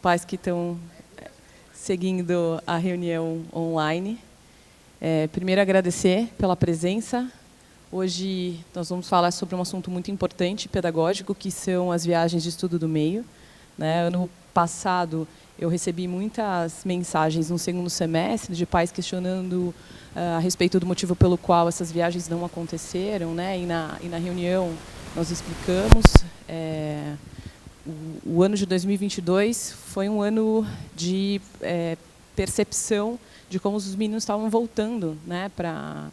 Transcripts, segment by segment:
pais que estão seguindo a reunião online. Primeiro, agradecer pela presença. Hoje nós vamos falar sobre um assunto muito importante, pedagógico, que são as viagens de estudo do meio. Ano passado, eu recebi muitas mensagens no segundo semestre de pais questionando a respeito do motivo pelo qual essas viagens não aconteceram, e na reunião nós explicamos. O ano de 2022 foi um ano de percepção de como os meninos estavam voltando, para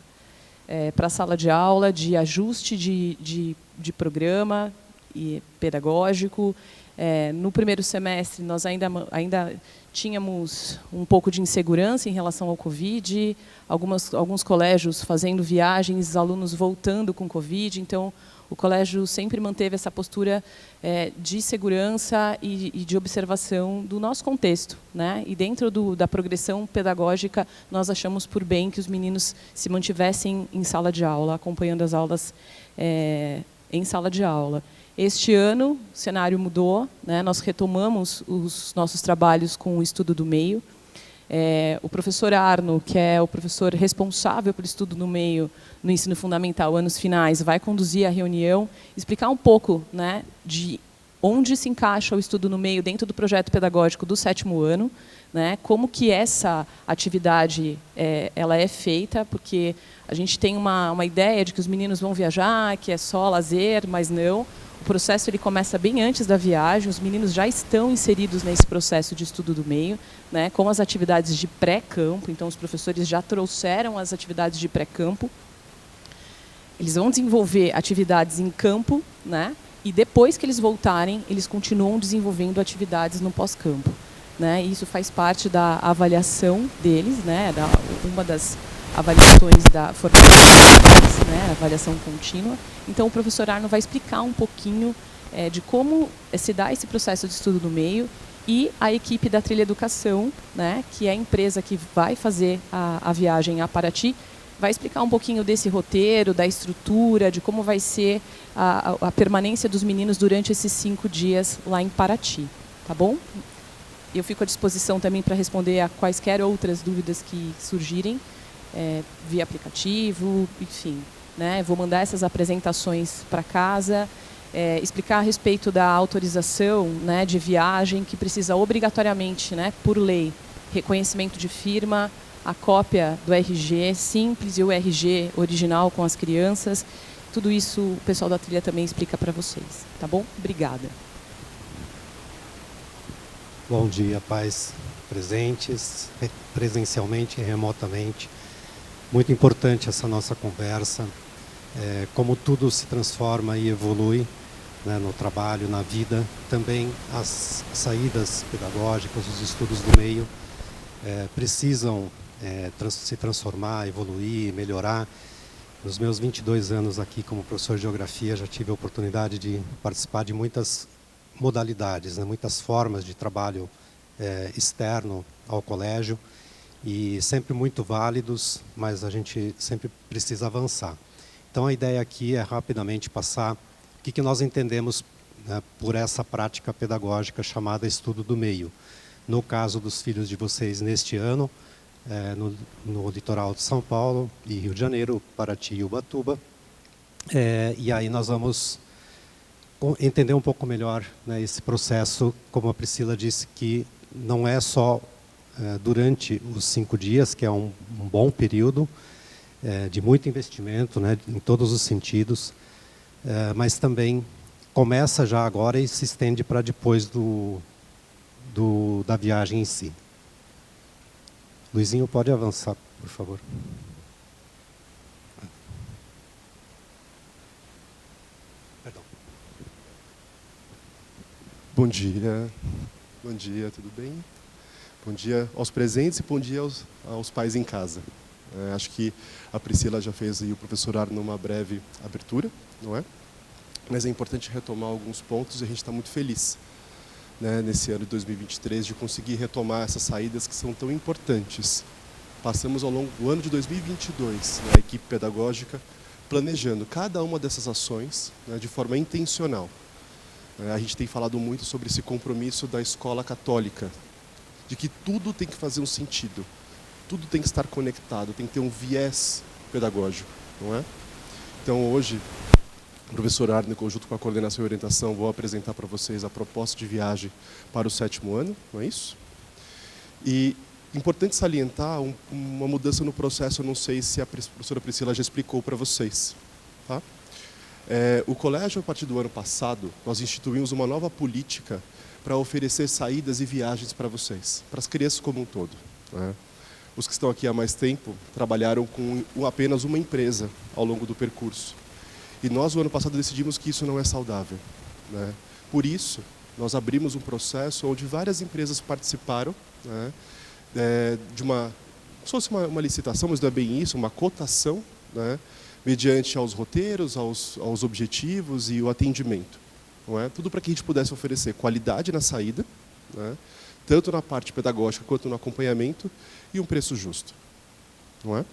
a sala de aula, de ajuste de programa e pedagógico. No primeiro semestre, nós ainda tínhamos um pouco de insegurança em relação ao Covid, alguns colégios fazendo viagens, alunos voltando com Covid. Então, o colégio sempre manteve essa postura de segurança e de observação do nosso contexto. E dentro da progressão pedagógica, nós achamos por bem que os meninos se mantivessem em sala de aula, acompanhando as aulas em sala de aula. Este ano, o cenário mudou, nós retomamos os nossos trabalhos com o estudo do meio. O professor Arno, que é o professor responsável pelo estudo do meio no ensino fundamental, anos finais, vai conduzir a reunião, explicar um pouco de onde se encaixa o estudo no meio dentro do projeto pedagógico do 7º ano, como que essa atividade ela é feita, porque a gente tem uma ideia de que os meninos vão viajar, que é só lazer, mas não. O processo ele começa bem antes da viagem, os meninos já estão inseridos nesse processo de estudo do meio, com as atividades de pré-campo. Então, os professores já trouxeram as atividades de pré-campo. Eles vão desenvolver atividades em campo, e depois que eles voltarem, eles continuam desenvolvendo atividades no pós-campo. Isso faz parte da avaliação deles, uma das avaliações da formação, avaliação contínua. Então, o professor Arno vai explicar um pouquinho de como se dá esse processo de estudo do meio, e a equipe da Trilha Educação, que é a empresa que vai fazer a viagem a Paraty, vai explicar um pouquinho desse roteiro, da estrutura, de como vai ser a permanência dos meninos durante esses 5 dias lá em Paraty. Tá bom? Eu fico à disposição também para responder a quaisquer outras dúvidas que surgirem, via aplicativo, enfim. Vou mandar essas apresentações para casa, explicar a respeito da autorização de viagem, que precisa obrigatoriamente, por lei, reconhecimento de firma, a cópia do RG simples e o RG original com as crianças. Tudo isso o pessoal da trilha também explica para vocês. Tá bom? Obrigada. Bom dia, pais presentes, presencialmente e remotamente. Muito importante essa nossa conversa. Como tudo se transforma e evolui no trabalho, na vida, também as saídas pedagógicas, os estudos do meio precisam se transformar, evoluir, melhorar. Nos meus 22 anos aqui como professor de geografia, já tive a oportunidade de participar de muitas modalidades, muitas formas de trabalho externo ao colégio, e sempre muito válidos, mas a gente sempre precisa avançar. Então, a ideia aqui é rapidamente passar o que nós entendemos por essa prática pedagógica chamada estudo do meio. No caso dos filhos de vocês neste ano, no litoral de São Paulo e Rio de Janeiro, Paraty e Ubatuba. E aí nós vamos entender um pouco melhor esse processo, como a Priscila disse, que não é só durante os 5 dias, que é um bom período, de muito investimento, em todos os sentidos, mas também começa já agora e se estende para depois da viagem em si. Luizinho, pode avançar, por favor. Perdão. Bom dia, tudo bem? Bom dia aos presentes e bom dia aos pais em casa. Acho que a Priscila já fez aí o professor Arno uma breve abertura, não é? Mas é importante retomar alguns pontos e a gente está muito feliz, nesse ano de 2023, de conseguir retomar essas saídas que são tão importantes. Passamos ao longo do ano de 2022, a equipe pedagógica planejando cada uma dessas ações de forma intencional. A gente tem falado muito sobre esse compromisso da escola católica, de que tudo tem que fazer um sentido, tudo tem que estar conectado, tem que ter um viés pedagógico, não é? Então hoje, o professor Arne, junto com a coordenação e orientação, vou apresentar para vocês a proposta de viagem para o 7º ano, não é isso? E importante salientar uma mudança no processo, eu não sei se a professora Priscila já explicou para vocês. Tá? O colégio, a partir do ano passado, nós instituímos uma nova política para oferecer saídas e viagens para vocês, para as crianças como um todo. Né? Os que estão aqui há mais tempo trabalharam com apenas uma empresa ao longo do percurso. E nós, no ano passado, decidimos que isso não é saudável. Né? Por isso, nós abrimos um processo onde várias empresas participaram, né, de como se fosse uma licitação, mas não é bem isso, uma cotação, né, mediante aos roteiros, aos objetivos e o atendimento. Não é? Tudo para que a gente pudesse oferecer qualidade na saída, né, tanto na parte pedagógica quanto no acompanhamento, e um preço justo. Não é?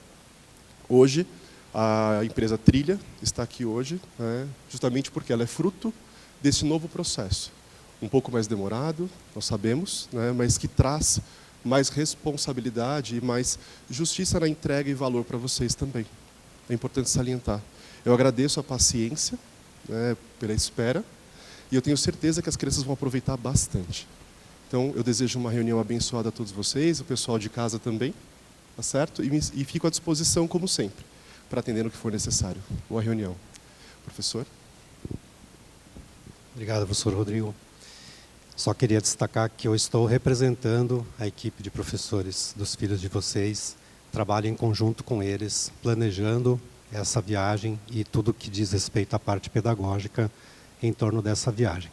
Hoje, a empresa Trilha está aqui hoje, né, justamente porque ela é fruto desse novo processo. Um pouco mais demorado, nós sabemos, né, mas que traz mais responsabilidade e mais justiça na entrega e valor para vocês também. É importante salientar. Eu agradeço a paciência, né, pela espera, e eu tenho certeza que as crianças vão aproveitar bastante. Então, eu desejo uma reunião abençoada a todos vocês, o pessoal de casa também, tá certo? E fico à disposição, como sempre, para atender no que for necessário. Boa reunião. Professor? Obrigado, professor Rodrigo. Só queria destacar que eu estou representando a equipe de professores dos filhos de vocês, trabalho em conjunto com eles, planejando essa viagem e tudo que diz respeito à parte pedagógica em torno dessa viagem.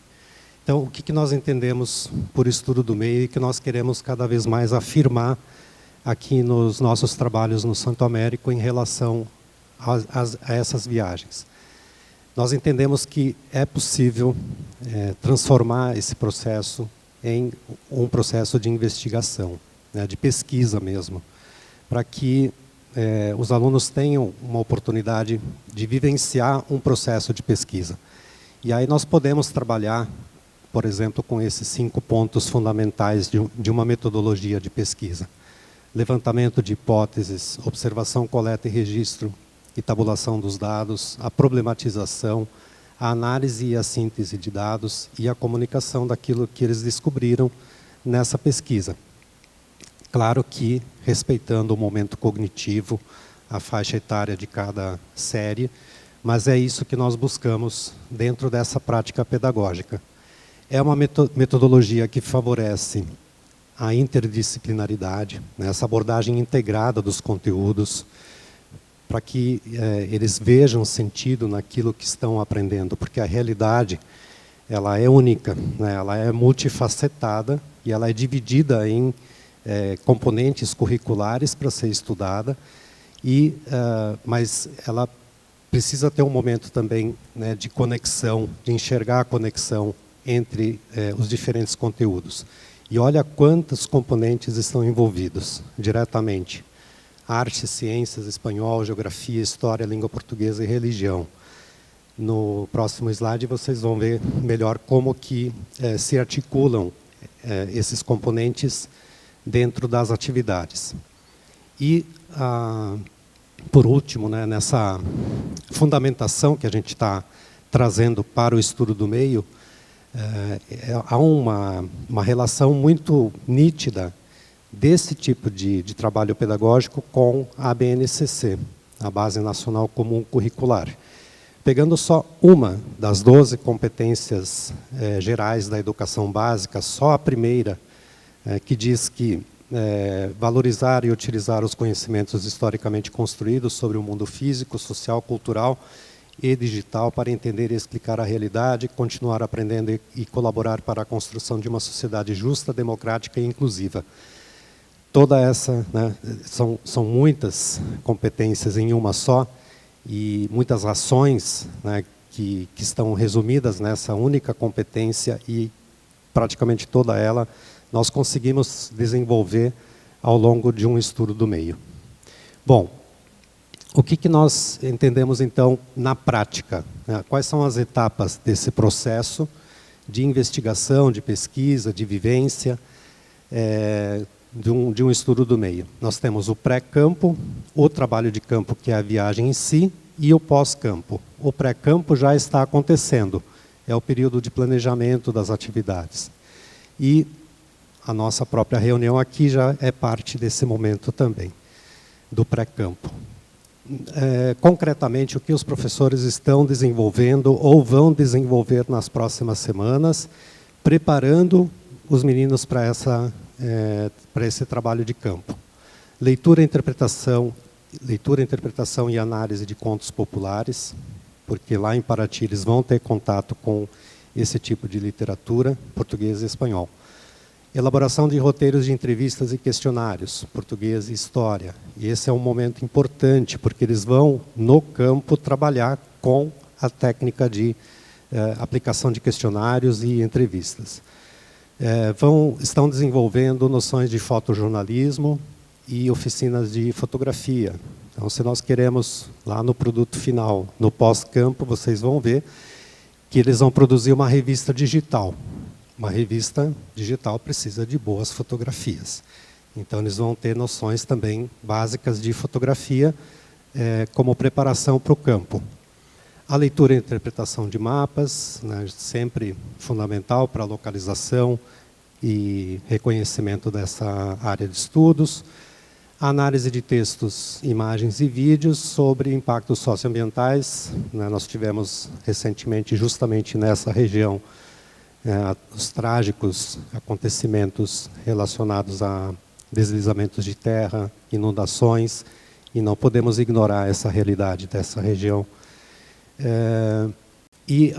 Então, o que nós entendemos por estudo do meio e que nós queremos cada vez mais afirmar aqui nos nossos trabalhos no Santo Américo em relação a essas viagens. Nós entendemos que é possível transformar esse processo em um processo de investigação, né, de pesquisa mesmo, para que os alunos tenham uma oportunidade de vivenciar um processo de pesquisa. E aí nós podemos trabalhar, por exemplo, com esses 5 pontos fundamentais de uma metodologia de pesquisa. Levantamento de hipóteses, observação, coleta e registro, e tabulação dos dados, a problematização, a análise e a síntese de dados e a comunicação daquilo que eles descobriram nessa pesquisa. Claro que respeitando o momento cognitivo, a faixa etária de cada série, mas é isso que nós buscamos dentro dessa prática pedagógica. É uma metodologia que favorece a interdisciplinaridade, né, essa abordagem integrada dos conteúdos, para que eles vejam sentido naquilo que estão aprendendo, porque a realidade ela é única, né, ela é multifacetada e ela é dividida em componentes curriculares para ser estudada, mas ela precisa ter um momento também, né, de conexão, de enxergar a conexão entre os diferentes conteúdos. E olha quantos componentes estão envolvidos diretamente. Arte, ciências, espanhol, geografia, história, língua portuguesa e religião. No próximo slide vocês vão ver melhor como que se articulam esses componentes dentro das atividades. E, por último, né, nessa fundamentação que a gente está trazendo para o estudo do meio, há uma relação muito nítida desse tipo de trabalho pedagógico com a BNCC, a Base Nacional Comum Curricular. Pegando só uma das 12 competências gerais da educação básica, só a primeira, que diz que valorizar e utilizar os conhecimentos historicamente construídos sobre o mundo físico, social, cultural e digital para entender e explicar a realidade, continuar aprendendo e colaborar para a construção de uma sociedade justa, democrática e inclusiva. Toda essa, né, são muitas competências em uma só e muitas ações, né, que estão resumidas nessa única competência e praticamente toda ela nós conseguimos desenvolver ao longo de um estudo do meio. Bom, o que nós entendemos então na prática, né? Quais são as etapas desse processo de investigação, de pesquisa, de vivência, de um estudo do meio. Nós temos o pré-campo, o trabalho de campo, que é a viagem em si, e o pós-campo. O pré-campo já está acontecendo, é o período de planejamento das atividades. E a nossa própria reunião aqui já é parte desse momento também, do pré-campo. Concretamente, o que os professores estão desenvolvendo ou vão desenvolver nas próximas semanas, preparando os meninos para esse trabalho de campo. Leitura, interpretação e análise de contos populares, porque lá em Paraty eles vão ter contato com esse tipo de literatura, português e espanhol. Elaboração de roteiros de entrevistas e questionários, português e história. E esse é um momento importante, porque eles vão, no campo, trabalhar com a técnica de aplicação de questionários e entrevistas. Estão desenvolvendo noções de fotojornalismo e oficinas de fotografia. Então, se nós queremos, lá no produto final, no pós-campo, vocês vão ver que eles vão produzir uma revista digital. Uma revista digital precisa de boas fotografias. Então, eles vão ter noções também básicas de fotografia como preparação para o campo. A leitura e interpretação de mapas, né, sempre fundamental para a localização e reconhecimento dessa área de estudos. A análise de textos, imagens e vídeos sobre impactos socioambientais. Né, nós tivemos recentemente, justamente nessa região, os trágicos acontecimentos relacionados a deslizamentos de terra, inundações, e não podemos ignorar essa realidade dessa região. E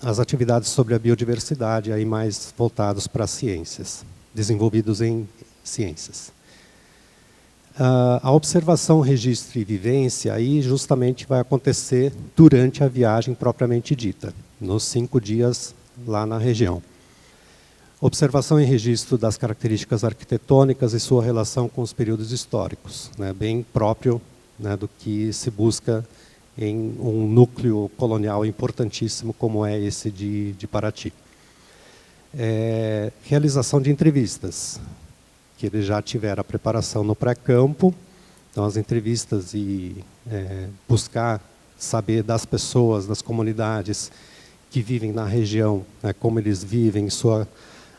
as atividades sobre a biodiversidade, aí mais voltados para as ciências, desenvolvidos em ciências. A observação, registro e vivência, aí justamente vai acontecer durante a viagem propriamente dita, nos 5 dias lá na região. Observação e registro das características arquitetônicas e sua relação com os períodos históricos, né, bem próprio, né, do que se busca em um núcleo colonial importantíssimo como é esse de Paraty. Realização de entrevistas, que eles já tiveram a preparação no pré-campo, então as entrevistas e buscar saber das pessoas, das comunidades que vivem na região, né, como eles vivem,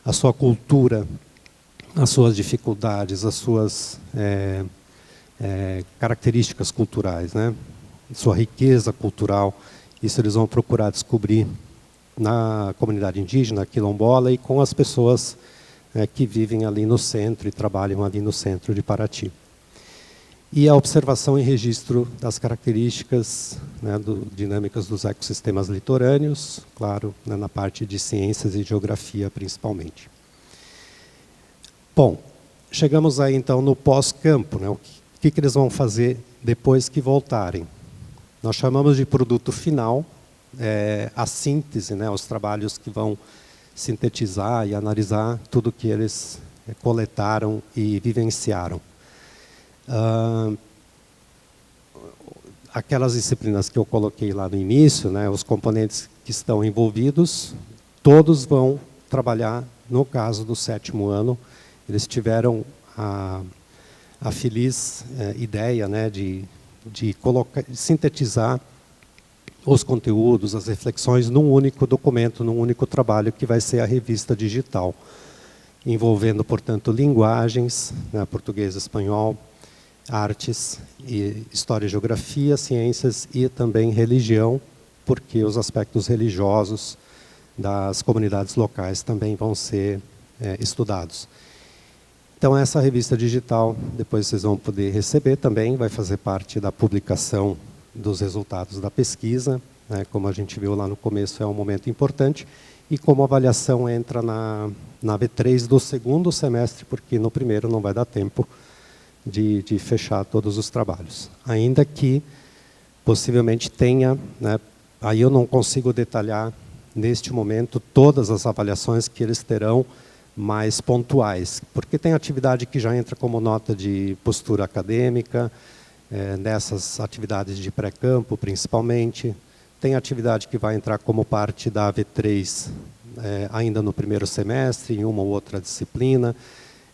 a sua cultura, as suas dificuldades, as suas características culturais, né, sua riqueza cultural. Isso eles vão procurar descobrir na comunidade indígena, quilombola, e com as pessoas que vivem ali no centro e trabalham ali no centro de Paraty. E a observação e registro das características, né, dinâmicas dos ecossistemas litorâneos, claro, né, na parte de ciências e geografia principalmente. Bom, chegamos aí então no pós-campo, né, o que eles vão fazer depois que voltarem. Nós chamamos de produto final, a síntese, né, os trabalhos que vão sintetizar e analisar tudo que eles coletaram e vivenciaram. Aquelas disciplinas que eu coloquei lá no início, né, os componentes que estão envolvidos, todos vão trabalhar, no caso do 7º ano, eles tiveram a feliz ideia, né, de sintetizar os conteúdos, as reflexões num único documento, num único trabalho, que vai ser a revista digital, envolvendo, portanto, linguagens, né, português, espanhol, artes, e história e geografia, ciências e também religião, porque os aspectos religiosos das comunidades locais também vão ser estudados. Então, essa revista digital, depois vocês vão poder receber também, vai fazer parte da publicação dos resultados da pesquisa, né, como a gente viu lá no começo, é um momento importante, e como a avaliação entra na B3 do 2º semestre, porque no primeiro não vai dar tempo de fechar todos os trabalhos. Ainda que, possivelmente, tenha, né, aí eu não consigo detalhar, neste momento, todas as avaliações que eles terão mais pontuais, porque tem atividade que já entra como nota de postura acadêmica, nessas atividades de pré-campo, principalmente, Tem atividade que vai entrar como parte da AV3 ainda no primeiro semestre, em uma ou outra disciplina,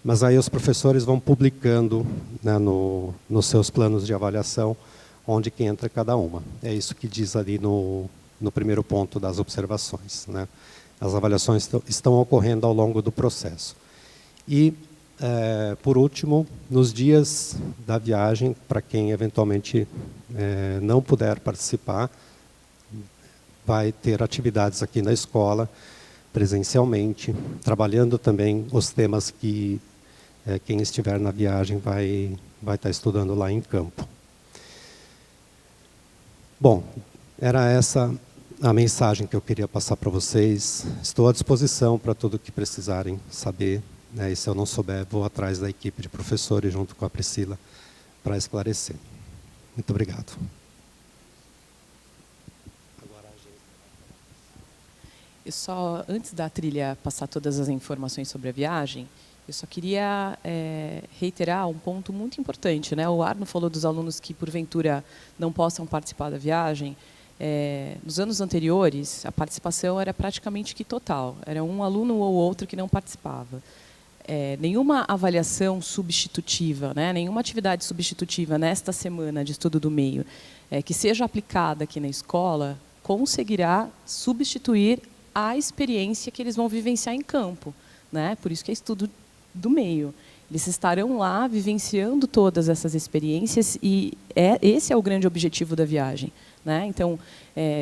mas aí os professores vão publicando, né, nos seus planos de avaliação onde que entra cada uma. É isso que diz ali no primeiro ponto das observações, né? As avaliações estão ocorrendo ao longo do processo. E, por último, nos dias da viagem, para quem eventualmente não puder participar, vai ter atividades aqui na escola, presencialmente, trabalhando também os temas que quem estiver na viagem vai estar estudando lá em campo. Bom, era essa a mensagem que eu queria passar para vocês. Estou à disposição para tudo o que precisarem saber, né? E se eu não souber, vou atrás da equipe de professores, junto com a Priscila, para esclarecer. Muito obrigado. Eu só, antes da trilha passar todas as informações sobre a viagem, eu só queria reiterar um ponto muito importante, né? O Arno falou dos alunos que, porventura, não possam participar da viagem. Nos anos anteriores, a participação era praticamente que total. Era um aluno ou outro que não participava. Nenhuma avaliação substitutiva, né? Nenhuma atividade substitutiva nesta semana de estudo do meio que seja aplicada aqui na escola conseguirá substituir a experiência que eles vão vivenciar em campo, né? Por isso que é estudo do meio. Eles estarão lá vivenciando todas essas experiências e esse é o grande objetivo da viagem, né? Então,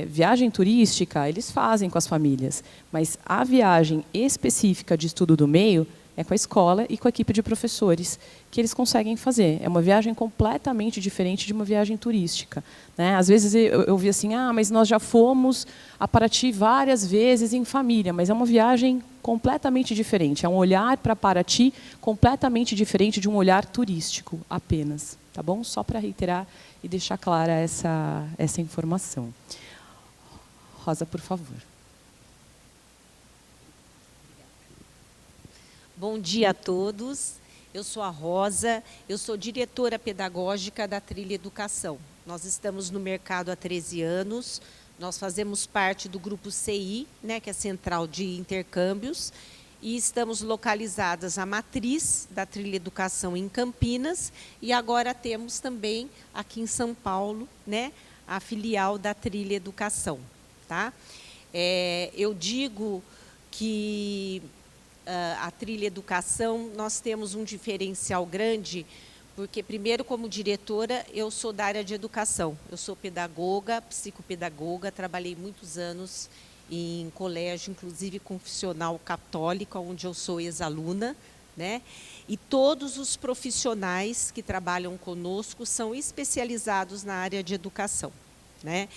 viagem turística eles fazem com as famílias, mas a viagem específica de estudo do meio é com a escola e com a equipe de professores que eles conseguem fazer. É uma viagem completamente diferente de uma viagem turística, né? Às vezes eu vi assim, mas nós já fomos a Paraty várias vezes em família, mas é uma viagem completamente diferente. É um olhar para Paraty completamente diferente de um olhar turístico apenas, tá bom? Só para reiterar e deixar clara essa informação. Rosa, por favor. Bom dia a todos. Eu sou a Rosa, eu sou diretora pedagógica da Trilha Educação. Nós estamos no mercado há 13 anos, nós fazemos parte do grupo CI, né, que é a Central de Intercâmbios, e estamos localizadas a matriz da Trilha Educação em Campinas, e agora temos também aqui em São Paulo, né, a filial da Trilha Educação. Tá? Eu digo que a Trilha Educação, nós temos um diferencial grande, porque, primeiro, como diretora, eu sou da área de educação. Eu sou pedagoga, psicopedagoga, trabalhei muitos anos em colégio, inclusive confessional católico, onde eu sou ex-aluna, né? E todos os profissionais que trabalham conosco são especializados na área de educação, né?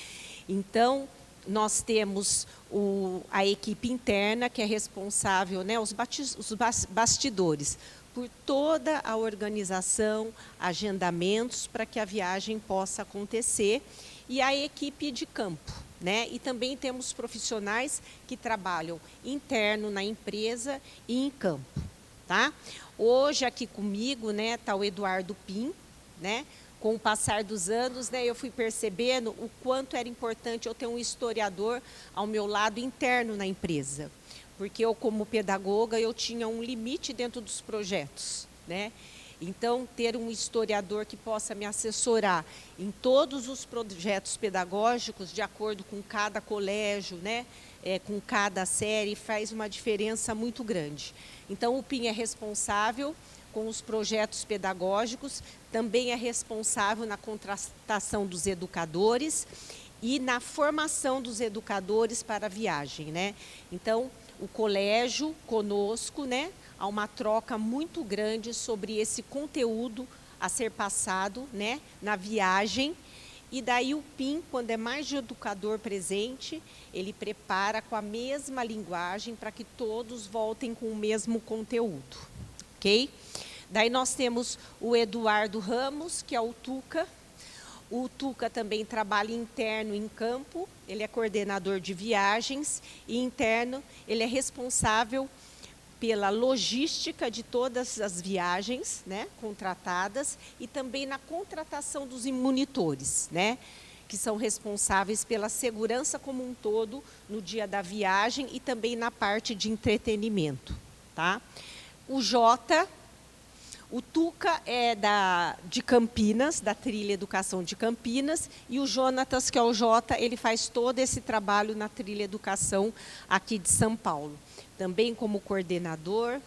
Então, nós temos a equipe interna, que é responsável, né, os bastidores, por toda a organização, agendamentos, para que a viagem possa acontecer, e a equipe de campo, né? E também temos profissionais que trabalham interno na empresa e em campo. Tá? Hoje, aqui comigo, né, está o Eduardo Pim, né? Com o passar dos anos, né, eu fui percebendo o quanto era importante eu ter um historiador ao meu lado interno na empresa. Porque eu, como pedagoga, eu tinha um limite dentro dos projetos, né? Então, ter um historiador que possa me assessorar em todos os projetos pedagógicos, de acordo com cada colégio, né, com cada série, faz uma diferença muito grande. Então, o PIN é responsável com os projetos pedagógicos, também é responsável na contratação dos educadores e na formação dos educadores para a viagem, né? Então, o colégio conosco, né, há uma troca muito grande sobre esse conteúdo a ser passado, né, na viagem. E daí o PIN, quando é mais de educador presente, ele prepara com a mesma linguagem para que todos voltem com o mesmo conteúdo, ok? Daí nós temos o Eduardo Ramos, que é o Tuca. O Tuca também trabalha interno em campo, ele é coordenador de viagens, e interno ele é responsável pela logística de todas as viagens, né, contratadas, e também na contratação dos monitores, né? que são responsáveis pela segurança como um todo no dia da viagem e também na parte de entretenimento. Tá? O Tuca é de Campinas, da Trilha Educação de Campinas, e o Jonatas, que é o Jota, ele faz todo esse trabalho na Trilha Educação aqui de São Paulo. Também como coordenador,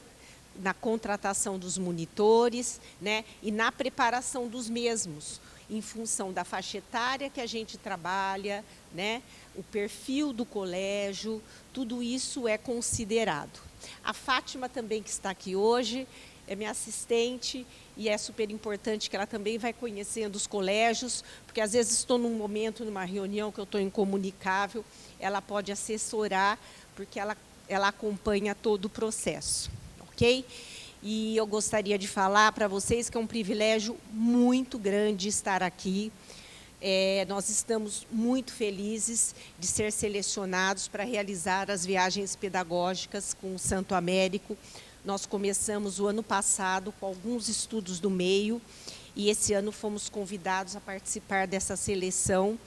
na contratação dos monitores, né, e na preparação dos mesmos, em função da faixa etária que a gente trabalha, né, o perfil do colégio, tudo isso é considerado. A Fátima também, que está aqui hoje, é minha assistente e é super importante que ela também vai conhecendo os colégios, porque às vezes estou num momento, numa reunião que eu estou incomunicável, ela pode assessorar, porque ela acompanha todo o processo. Ok? E eu gostaria de falar para vocês que é um privilégio muito grande estar aqui. Nós estamos muito felizes de ser selecionados para realizar as viagens pedagógicas com o Santo Américo. Nós começamos o ano passado com alguns estudos do meio e esse ano fomos convidados a participar dessa seleção.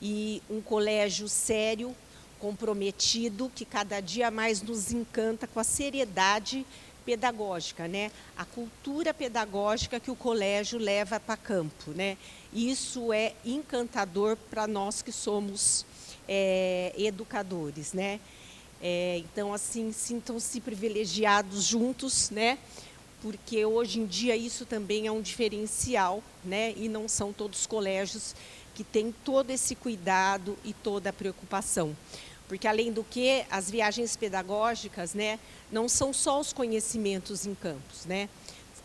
E um colégio sério, comprometido, que cada dia mais nos encanta com a seriedade pedagógica, né? A cultura pedagógica que o colégio leva para campo, né? Isso é encantador para nós que somos educadores, né? Então, assim, sintam-se privilegiados juntos, né? Porque hoje em dia isso também é um diferencial, né? E não são todos os colégios que têm todo esse cuidado e toda a preocupação. Porque, além do que, as viagens pedagógicas, né, não são só os conhecimentos em campos, né?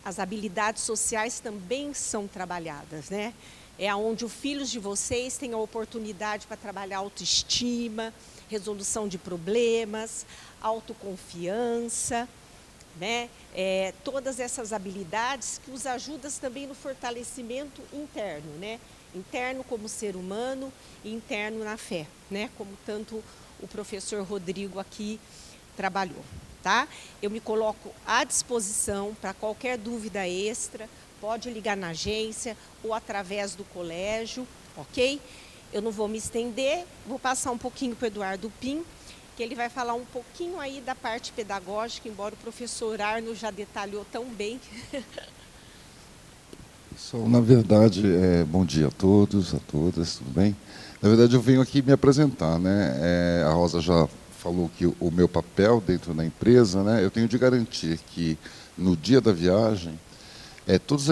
As habilidades sociais também são trabalhadas, né? É onde os filhos de vocês têm a oportunidade para trabalhar autoestima, resolução de problemas, autoconfiança, né? Todas essas habilidades que os ajudam também no fortalecimento interno, né? Interno como ser humano e interno na fé, né? Como tanto o professor Rodrigo aqui trabalhou, tá? Eu me coloco à disposição para qualquer dúvida extra, pode ligar na agência ou através do colégio, ok? Eu não vou me estender, vou passar um pouquinho para o Eduardo Pim, que ele vai falar um pouquinho aí da parte pedagógica, embora o professor Arno já detalhou tão bem. Na verdade, bom dia a todos, a todas, tudo bem? Na verdade, eu venho aqui me apresentar, né? A Rosa já falou que o meu papel dentro da empresa, né? Eu tenho de garantir que no dia da viagem, todos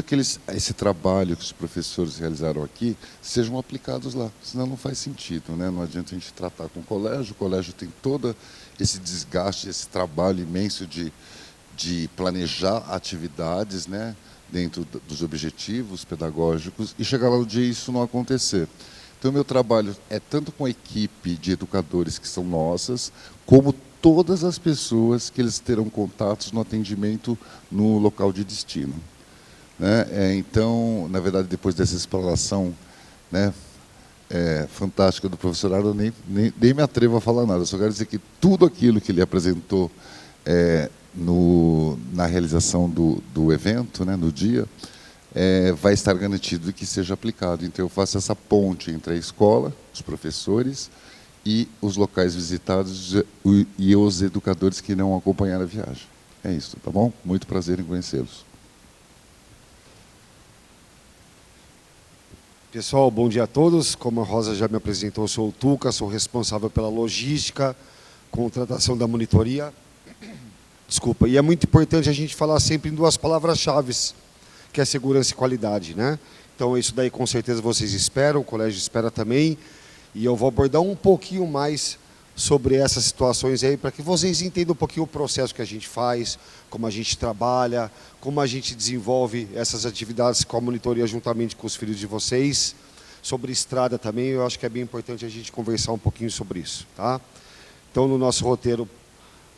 esse trabalho que os professores realizaram aqui sejam aplicados lá, senão não faz sentido, né? Não adianta a gente tratar com o colégio tem todo esse desgaste, esse trabalho imenso de planejar atividades, né? Dentro dos objetivos pedagógicos e chegar lá no dia e isso não acontecer. Então, meu trabalho é tanto com a equipe de educadores que são nossas, como todas as pessoas que eles terão contatos no atendimento no local de destino. Né? Então, na verdade, depois dessa explanação, né, fantástica do professor Arno, nem me atrevo a falar nada. Eu só quero dizer que tudo aquilo que ele apresentou na realização do evento, né, no dia, vai estar garantido que seja aplicado. Então, eu faço essa ponte entre a escola, os professores e os locais visitados e os educadores que irão acompanhar a viagem. É isso, tá bom? Muito prazer em conhecê-los. Pessoal, bom dia a todos. Como a Rosa já me apresentou, eu sou o Tuca, sou responsável pela logística, contratação da monitoria. Desculpa, e é muito importante a gente falar sempre em duas palavras-chave, que é segurança e qualidade, né? Então, isso daí com certeza vocês esperam, o colégio espera também, e eu vou abordar um pouquinho mais sobre essas situações aí, para que vocês entendam um pouquinho o processo que a gente faz, como a gente trabalha, como a gente desenvolve essas atividades com a monitoria juntamente com os filhos de vocês. Sobre estrada também, eu acho que é bem importante a gente conversar um pouquinho sobre isso, tá? Então, no nosso roteiro,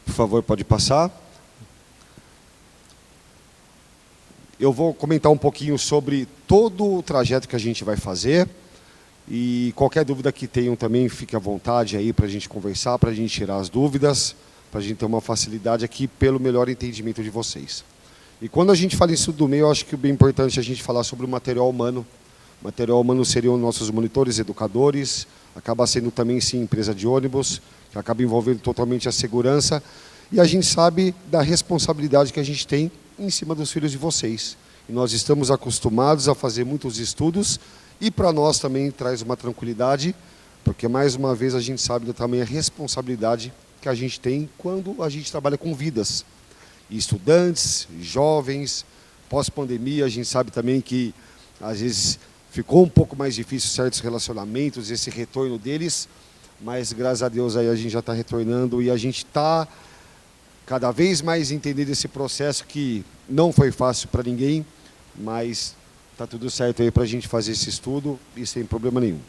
por favor, pode passar. Eu vou comentar um pouquinho sobre todo o trajeto que a gente vai fazer e qualquer dúvida que tenham também, fique à vontade aí para a gente conversar, para a gente tirar as dúvidas, para a gente ter uma facilidade aqui pelo melhor entendimento de vocês. E quando a gente fala isso do meio, eu acho que é bem importante a gente falar sobre o material humano Material humano seriam nossos monitores, educadores, acaba sendo também, sim, empresa de ônibus, que acaba envolvendo totalmente a segurança. E a gente sabe da responsabilidade que a gente tem em cima dos filhos de vocês. E nós estamos acostumados a fazer muitos estudos e para nós também traz uma tranquilidade, porque mais uma vez a gente sabe também a responsabilidade que a gente tem quando a gente trabalha com vidas. E estudantes, jovens, pós-pandemia, a gente sabe também que às vezes ficou um pouco mais difícil certos relacionamentos, esse retorno deles, mas graças a Deus aí a gente já está retornando e a gente está cada vez mais entendendo esse processo que não foi fácil para ninguém, mas está tudo certo aí para a gente fazer esse estudo e sem problema nenhum.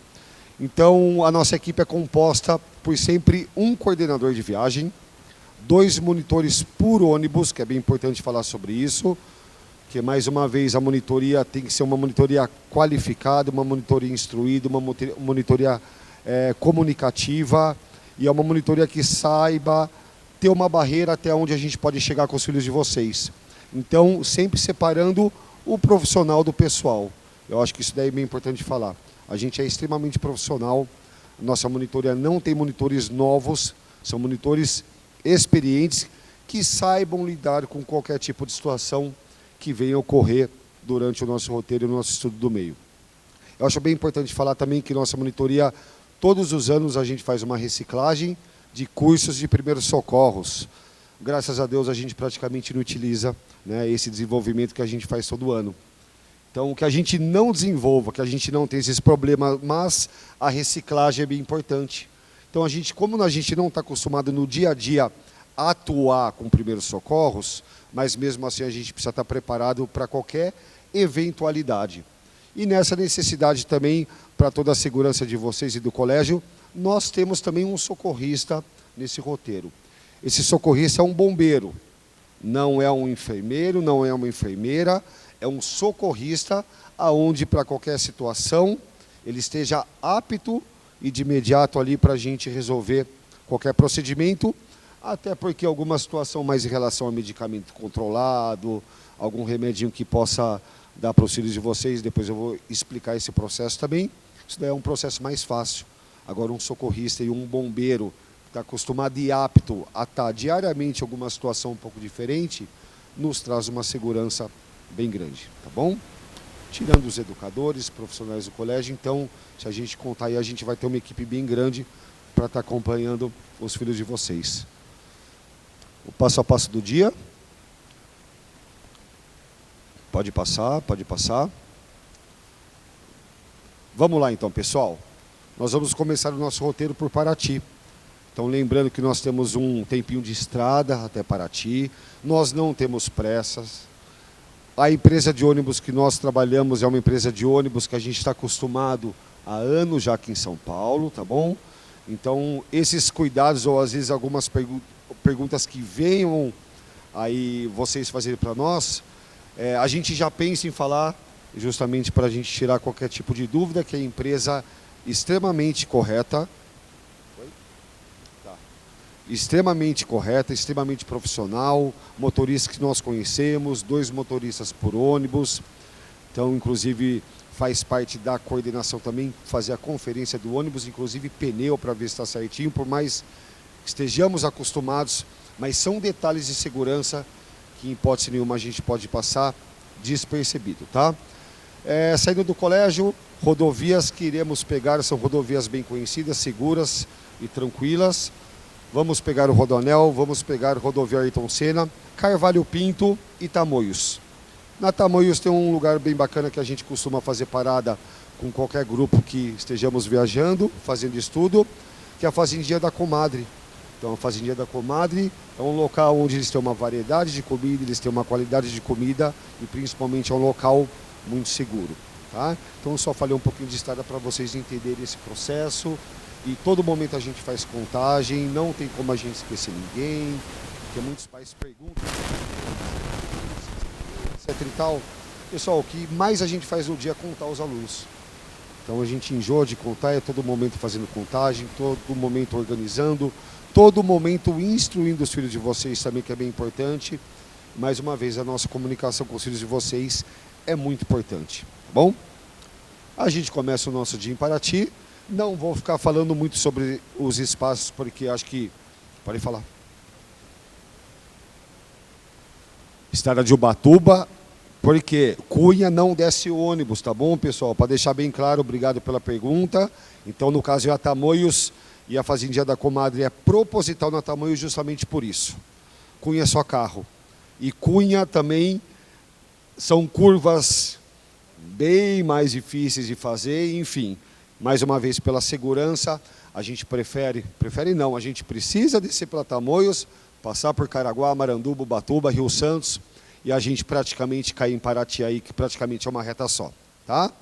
Então, a nossa equipe é composta por sempre um coordenador de viagem, 2 monitores por ônibus, que é bem importante falar sobre isso, que mais uma vez a monitoria tem que ser uma monitoria qualificada, uma monitoria instruída, uma monitoria comunicativa e é uma monitoria que saiba ter uma barreira até onde a gente pode chegar com os filhos de vocês. Então, sempre separando o profissional do pessoal. Eu acho que isso daí é bem importante falar. A gente é extremamente profissional, nossa monitoria não tem monitores novos, são monitores experientes que saibam lidar com qualquer tipo de situação que venha ocorrer durante o nosso roteiro e o nosso estudo do meio. Eu acho bem importante falar também que nossa monitoria, todos os anos a gente faz uma reciclagem de cursos de primeiros socorros. Graças a Deus a gente praticamente não utiliza, né, esse desenvolvimento que a gente faz todo ano. Então, que a gente não desenvolva, que a gente não tenha esses problemas, mas a reciclagem é bem importante. Então, como a gente não está acostumado no dia a dia a atuar com primeiros socorros, mas mesmo assim a gente precisa estar preparado para qualquer eventualidade. E nessa necessidade também, para toda a segurança de vocês e do colégio, nós temos também um socorrista nesse roteiro. Esse socorrista é um bombeiro, não é um enfermeiro, não é uma enfermeira, é um socorrista, aonde para qualquer situação ele esteja apto e de imediato ali para a gente resolver qualquer procedimento, até porque alguma situação mais em relação a medicamento controlado, algum remedinho que possa dar para os filhos de vocês, depois eu vou explicar esse processo também. Isso daí é um processo mais fácil. Agora, um socorrista e um bombeiro que está acostumado e apto a estar diariamente em alguma situação um pouco diferente, nos traz uma segurança bem grande, tá bom? Tirando os educadores, profissionais do colégio, então, se a gente contar aí, a gente vai ter uma equipe bem grande para estar acompanhando os filhos de vocês. O passo a passo do dia. Pode passar, pode passar. Vamos lá então, pessoal. Nós vamos começar o nosso roteiro por Paraty. Então, lembrando que nós temos um tempinho de estrada até Paraty. Nós não temos pressas. A empresa de ônibus que nós trabalhamos é uma empresa de ônibus que a gente está acostumado há anos já aqui em São Paulo, tá bom? Então, esses cuidados, ou às vezes algumas perguntas que venham aí vocês fazerem para nós, a gente já pensa em falar justamente para a gente tirar qualquer tipo de dúvida, que a empresa extremamente correta, extremamente correta, extremamente profissional, motoristas que nós conhecemos, 2 motoristas por ônibus, então inclusive faz parte da coordenação também, fazer a conferência do ônibus, inclusive pneu para ver se está certinho, por mais que estejamos acostumados, mas são detalhes de segurança que em hipótese nenhuma a gente pode passar despercebido, tá? Saindo do colégio, rodovias que iremos pegar são rodovias bem conhecidas, seguras e tranquilas. Vamos pegar o Rodoanel, vamos pegar rodovia Ayrton Senna, Carvalho Pinto e Tamoios. Na Tamoios tem um lugar bem bacana que a gente costuma fazer parada com qualquer grupo que estejamos viajando, fazendo estudo, que é a Fazendinha da Comadre. Então, a Fazendinha da Comadre é um local onde eles têm uma variedade de comida, eles têm uma qualidade de comida e principalmente é um local muito seguro. Tá? Então, eu só falei um pouquinho de estrada para vocês entenderem esse processo. E todo momento a gente faz contagem, não tem como a gente esquecer ninguém, porque muitos pais perguntam, etc e tal. Pessoal, o que mais a gente faz no dia é contar os alunos. Então a gente enjoa de contar, é todo momento fazendo contagem, todo momento organizando, todo momento instruindo os filhos de vocês também, que é bem importante. Mais uma vez, a nossa comunicação com os filhos de vocês é muito importante, tá bom? A gente começa o nosso dia em Paraty. Não vou ficar falando muito sobre os espaços, porque acho que... Pode falar. Estrada de Ubatuba, porque Cunha não desce ônibus, tá bom, pessoal? Para deixar bem claro, obrigado pela pergunta. Então, no caso, a Tamoios e a Fazendinha da Comadre é proposital na Tamoios justamente por isso. Cunha é só carro. E Cunha também são curvas bem mais difíceis de fazer, enfim. Mais uma vez, pela segurança, a gente prefere não, a gente precisa descer pela Tamoios, passar por Caraguá, Maranduba, Ubatuba, Rio Santos, e a gente praticamente cair em Paraty aí, que praticamente é uma reta só, tá?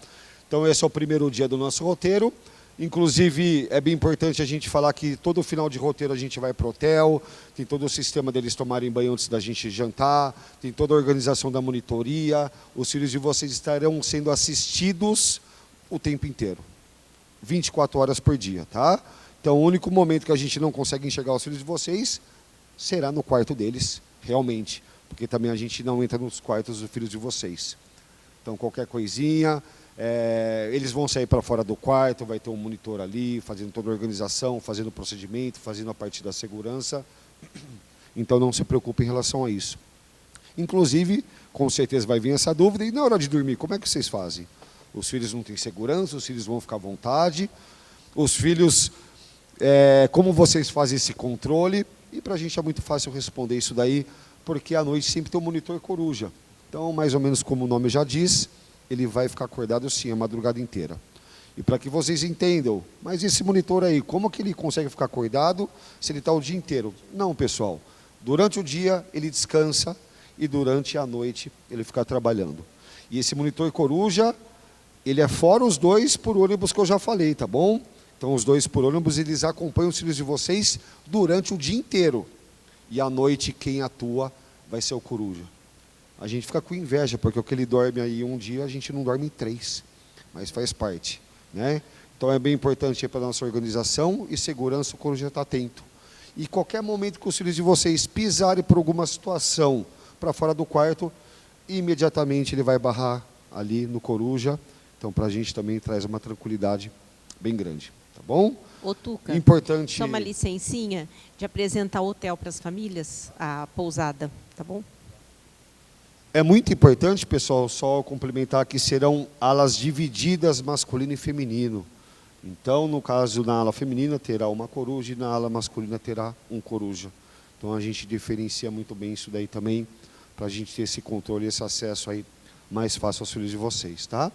Então esse é o primeiro dia do nosso roteiro. Inclusive, é bem importante a gente falar que todo final de roteiro a gente vai para o hotel, tem todo o sistema deles tomarem banho antes da gente jantar, tem toda a organização da monitoria, os filhos de vocês estarão sendo assistidos o tempo inteiro, 24 horas por dia, tá? Então, o único momento que a gente não consegue enxergar os filhos de vocês será no quarto deles, realmente, porque também a gente não entra nos quartos dos filhos de vocês. Então, qualquer coisinha... eles vão sair para fora do quarto, vai ter um monitor ali, fazendo toda a organização, fazendo o procedimento, fazendo a parte da segurança. Então não se preocupe em relação a isso. Inclusive, com certeza vai vir essa dúvida, e na hora de dormir, como é que vocês fazem? Os filhos não têm segurança, os filhos vão ficar à vontade, os filhos, como vocês fazem esse controle? E para a gente é muito fácil responder isso daí, porque à noite sempre tem um monitor coruja. Então, mais ou menos como o nome já diz, ele vai ficar acordado sim a madrugada inteira. E para que vocês entendam, mas esse monitor aí, como que ele consegue ficar acordado se ele está o dia inteiro? Não, pessoal. Durante o dia ele descansa e durante a noite ele fica trabalhando. E esse monitor coruja, ele é fora os 2 por ônibus que eu já falei, tá bom? Então os 2 por ônibus, eles acompanham os filhos de vocês durante o dia inteiro. E à noite quem atua vai ser o coruja. A gente fica com inveja, porque o que ele dorme aí um dia, a gente não dorme em 3, mas faz parte, né? Então é bem importante para a nossa organização e segurança, o coruja está atento. E qualquer momento que os filhos de vocês pisarem por alguma situação para fora do quarto, imediatamente ele vai barrar ali no coruja. Então para a gente também traz uma tranquilidade bem grande, tá bom? Ô, Tuca, importante... só uma licencinha de apresentar o hotel para as famílias, a pousada, tá bom? É muito importante, pessoal, só complementar que serão alas divididas masculino e feminino. Então, no caso, na ala feminina terá uma coruja e na ala masculina terá um coruja. Então, a gente diferencia muito bem isso daí também, para a gente ter esse controle, esse acesso aí mais fácil aos filhos de vocês, tá?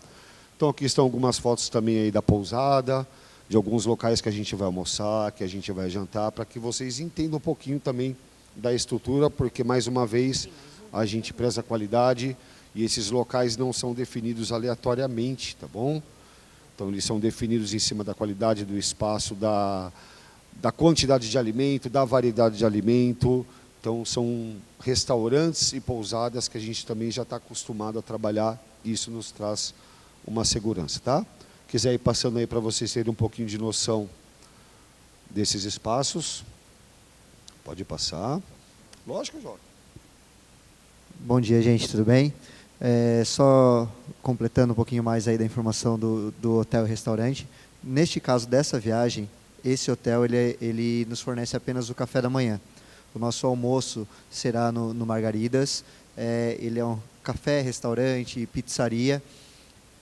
Então, aqui estão algumas fotos também aí da pousada, de alguns locais que a gente vai almoçar, que a gente vai jantar, para que vocês entendam um pouquinho também da estrutura, porque, mais uma vez... a gente preza a qualidade e esses locais não são definidos aleatoriamente, tá bom? Então, eles são definidos em cima da qualidade do espaço, da quantidade de alimento, da variedade de alimento. Então, são restaurantes e pousadas que a gente também já está acostumado a trabalhar e isso nos traz uma segurança, tá? Quiser ir passando aí para vocês terem um pouquinho de noção desses espaços, pode passar. Lógico, Jorge. Bom dia, gente, tudo bem? Só completando um pouquinho mais aí da informação do hotel e restaurante. Neste caso dessa viagem, esse hotel ele nos fornece apenas o café da manhã. O nosso almoço será no Margaridas. Ele é um café, restaurante, pizzaria.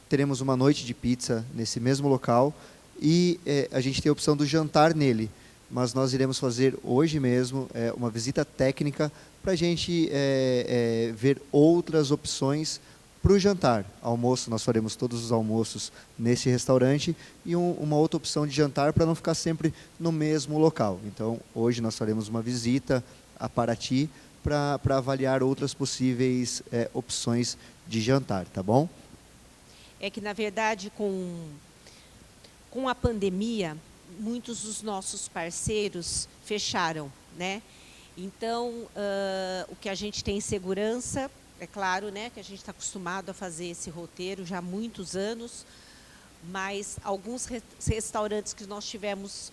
Teremos uma noite de pizza nesse mesmo local e a gente tem a opção do jantar nele. Mas nós iremos fazer hoje mesmo uma visita técnica para a gente ver outras opções para o jantar. Almoço, nós faremos todos os almoços nesse restaurante e uma outra opção de jantar para não ficar sempre no mesmo local. Então, hoje nós faremos uma visita a Paraty para avaliar outras possíveis opções de jantar, tá bom? É que, na verdade, com a pandemia, muitos dos nossos parceiros fecharam, né? Então, o que a gente tem segurança, é claro, né, que a gente está acostumado a fazer esse roteiro já há muitos anos, mas alguns restaurantes que nós tivemos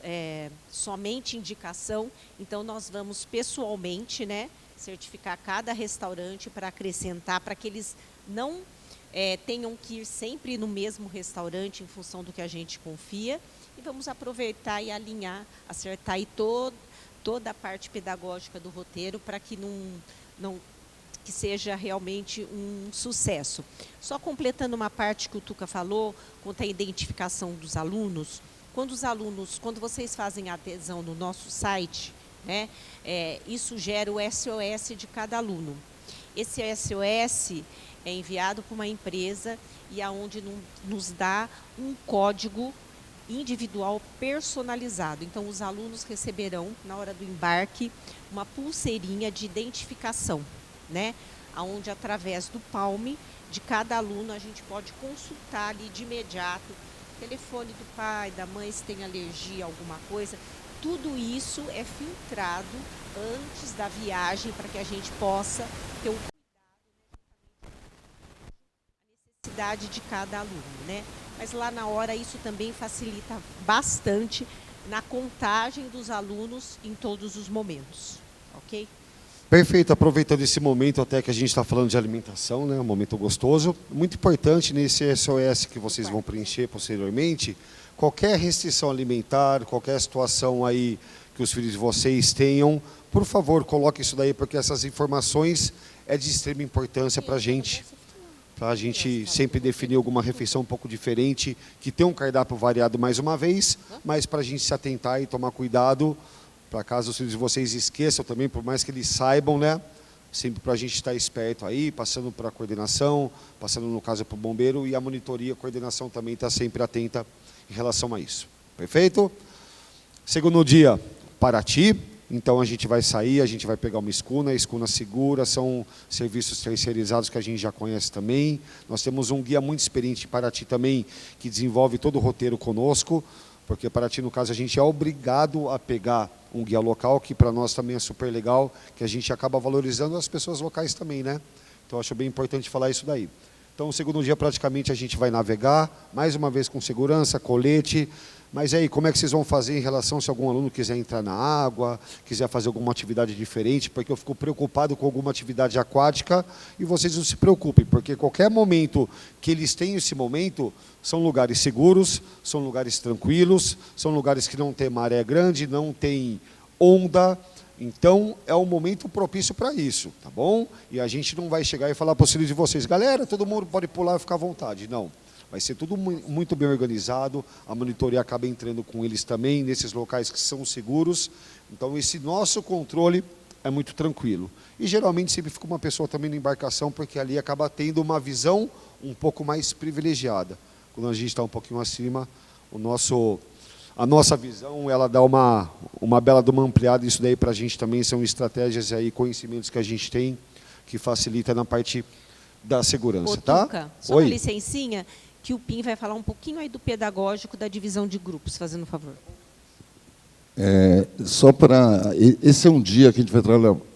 somente indicação, então nós vamos pessoalmente, né, certificar cada restaurante para acrescentar, para que eles não tenham que ir sempre no mesmo restaurante em função do que a gente confia. E vamos aproveitar e alinhar, acertar aí toda a parte pedagógica do roteiro para que que seja realmente um sucesso. Só completando uma parte que o Tuca falou, quanto à identificação dos alunos, quando vocês fazem a adesão no nosso site, né, isso gera o SOS de cada aluno. Esse SOS é enviado para uma empresa e aonde nos dá um código individual personalizado. Então, os alunos receberão, na hora do embarque, uma pulseirinha de identificação, né? Onde, através do Palme de cada aluno, a gente pode consultar ali de imediato o telefone do pai, da mãe, se tem alergia a alguma coisa. Tudo isso é filtrado antes da viagem para que a gente possa ter o necessidade de cada aluno, né? Mas lá na hora isso também facilita bastante na contagem dos alunos em todos os momentos, ok? Perfeito, aproveitando esse momento até que a gente está falando de alimentação, né, um momento gostoso, muito importante nesse SOS que vocês vão preencher posteriormente, qualquer restrição alimentar, qualquer situação aí que os filhos de vocês tenham, por favor, coloque isso daí, porque essas informações é de extrema importância para a gente sempre definir alguma refeição um pouco diferente, que tem um cardápio variado mais uma vez, mas para a gente se atentar e tomar cuidado, para caso os filhos de vocês esqueçam também, por mais que eles saibam, né? Sempre para a gente estar esperto aí, passando para a coordenação, passando no caso para o bombeiro, e a monitoria, a coordenação também está sempre atenta em relação a isso. Perfeito? Segundo dia, Paraty. Então a gente vai sair, a gente vai pegar uma escuna, a escuna segura, são serviços terceirizados que a gente já conhece também. Nós temos um guia muito experiente em Paraty também, que desenvolve todo o roteiro conosco, porque Paraty, no caso, a gente é obrigado a pegar um guia local, que para nós também é super legal, que a gente acaba valorizando as pessoas locais também, né? Então acho bem importante falar isso daí. Então o segundo dia praticamente a gente vai navegar, mais uma vez com segurança, colete. Mas aí, como é que vocês vão fazer em relação se algum aluno quiser entrar na água, quiser fazer alguma atividade diferente, porque eu fico preocupado com alguma atividade aquática, e vocês não se preocupem, porque qualquer momento que eles têm esse momento, são lugares seguros, são lugares tranquilos, são lugares que não tem maré grande, não tem onda, então é um momento propício para isso, tá bom? E a gente não vai chegar e falar para os filhos de vocês, galera, todo mundo pode pular e ficar à vontade, não. Vai ser tudo muito bem organizado, a monitoria acaba entrando com eles também, nesses locais que são seguros. Então, esse nosso controle é muito tranquilo. E, geralmente, sempre fica uma pessoa também na embarcação, porque ali acaba tendo uma visão um pouco mais privilegiada. Quando a gente está um pouquinho acima, a nossa visão, ela dá uma bela de uma ampliada. Isso daí, para a gente também, são estratégias e conhecimentos que a gente tem, que facilita na parte da segurança. Tá? Tuca, só uma licencinha, que o Pim vai falar um pouquinho aí do pedagógico da divisão de grupos, fazendo um favor. Esse é um dia que a gente vai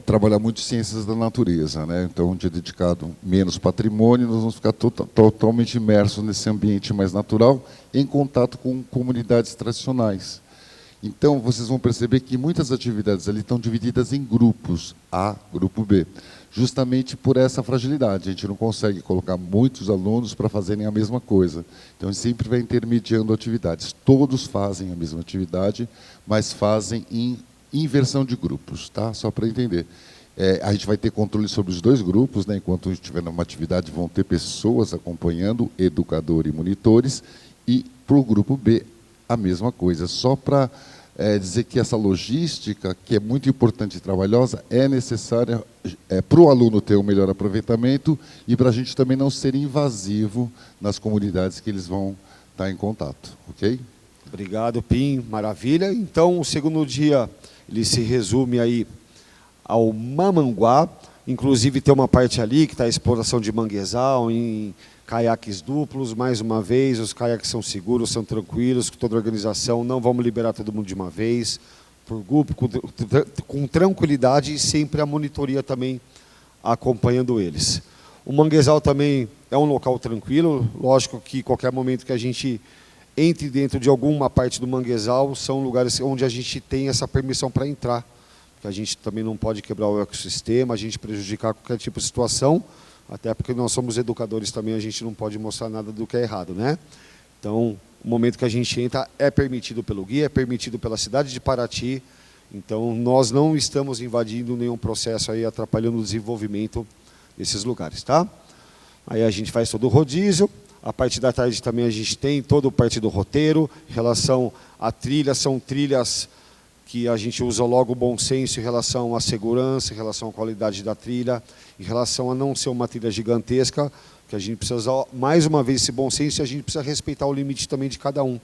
trabalhar muito ciências da natureza, né? Então, um dia dedicado menos patrimônio, nós vamos ficar totalmente imersos nesse ambiente mais natural, em contato com comunidades tradicionais. Então, vocês vão perceber que muitas atividades ali estão divididas em grupos A, grupo B, justamente por essa fragilidade. A gente não consegue colocar muitos alunos para fazerem a mesma coisa. Então, a gente sempre vai intermediando atividades. Todos fazem a mesma atividade, mas fazem em inversão de grupos, tá? Só para entender. A gente vai ter controle sobre os dois grupos, né? Enquanto estiver numa atividade, vão ter pessoas acompanhando, educador e monitores, e para o grupo B, a mesma coisa. Só para dizer que essa logística, que é muito importante e trabalhosa, é necessária para o aluno ter um melhor aproveitamento e para a gente também não ser invasivo nas comunidades que eles vão estar em contato, ok? Obrigado, Pim, maravilha. Então, o segundo dia, ele se resume aí ao Mamanguá, inclusive tem uma parte ali que está a exploração de manguezal, em caiaques duplos, mais uma vez, os caiaques são seguros, são tranquilos, com toda a organização, não vamos liberar todo mundo de uma vez, por grupo, com tranquilidade e sempre a monitoria também acompanhando eles. O manguezal também é um local tranquilo, lógico que qualquer momento que a gente entre dentro de alguma parte do manguezal, são lugares onde a gente tem essa permissão para entrar, porque a gente também não pode quebrar o ecossistema, a gente prejudicar qualquer tipo de situação, Até porque nós somos educadores também, a gente não pode mostrar nada do que é errado, né? Então, o momento que a gente entra é permitido pelo guia, é permitido pela cidade de Paraty. Então, nós não estamos invadindo nenhum processo aí, atrapalhando o desenvolvimento desses lugares, tá? Aí a gente faz todo o rodízio. A parte da tarde também a gente tem toda a parte do roteiro. Em relação a trilhas, são trilhas que a gente usa logo o bom senso em relação à segurança, em relação à qualidade da trilha, em relação a não ser uma trilha gigantesca, que a gente precisa usar mais uma vez esse bom senso e a gente precisa respeitar o limite também de cada um.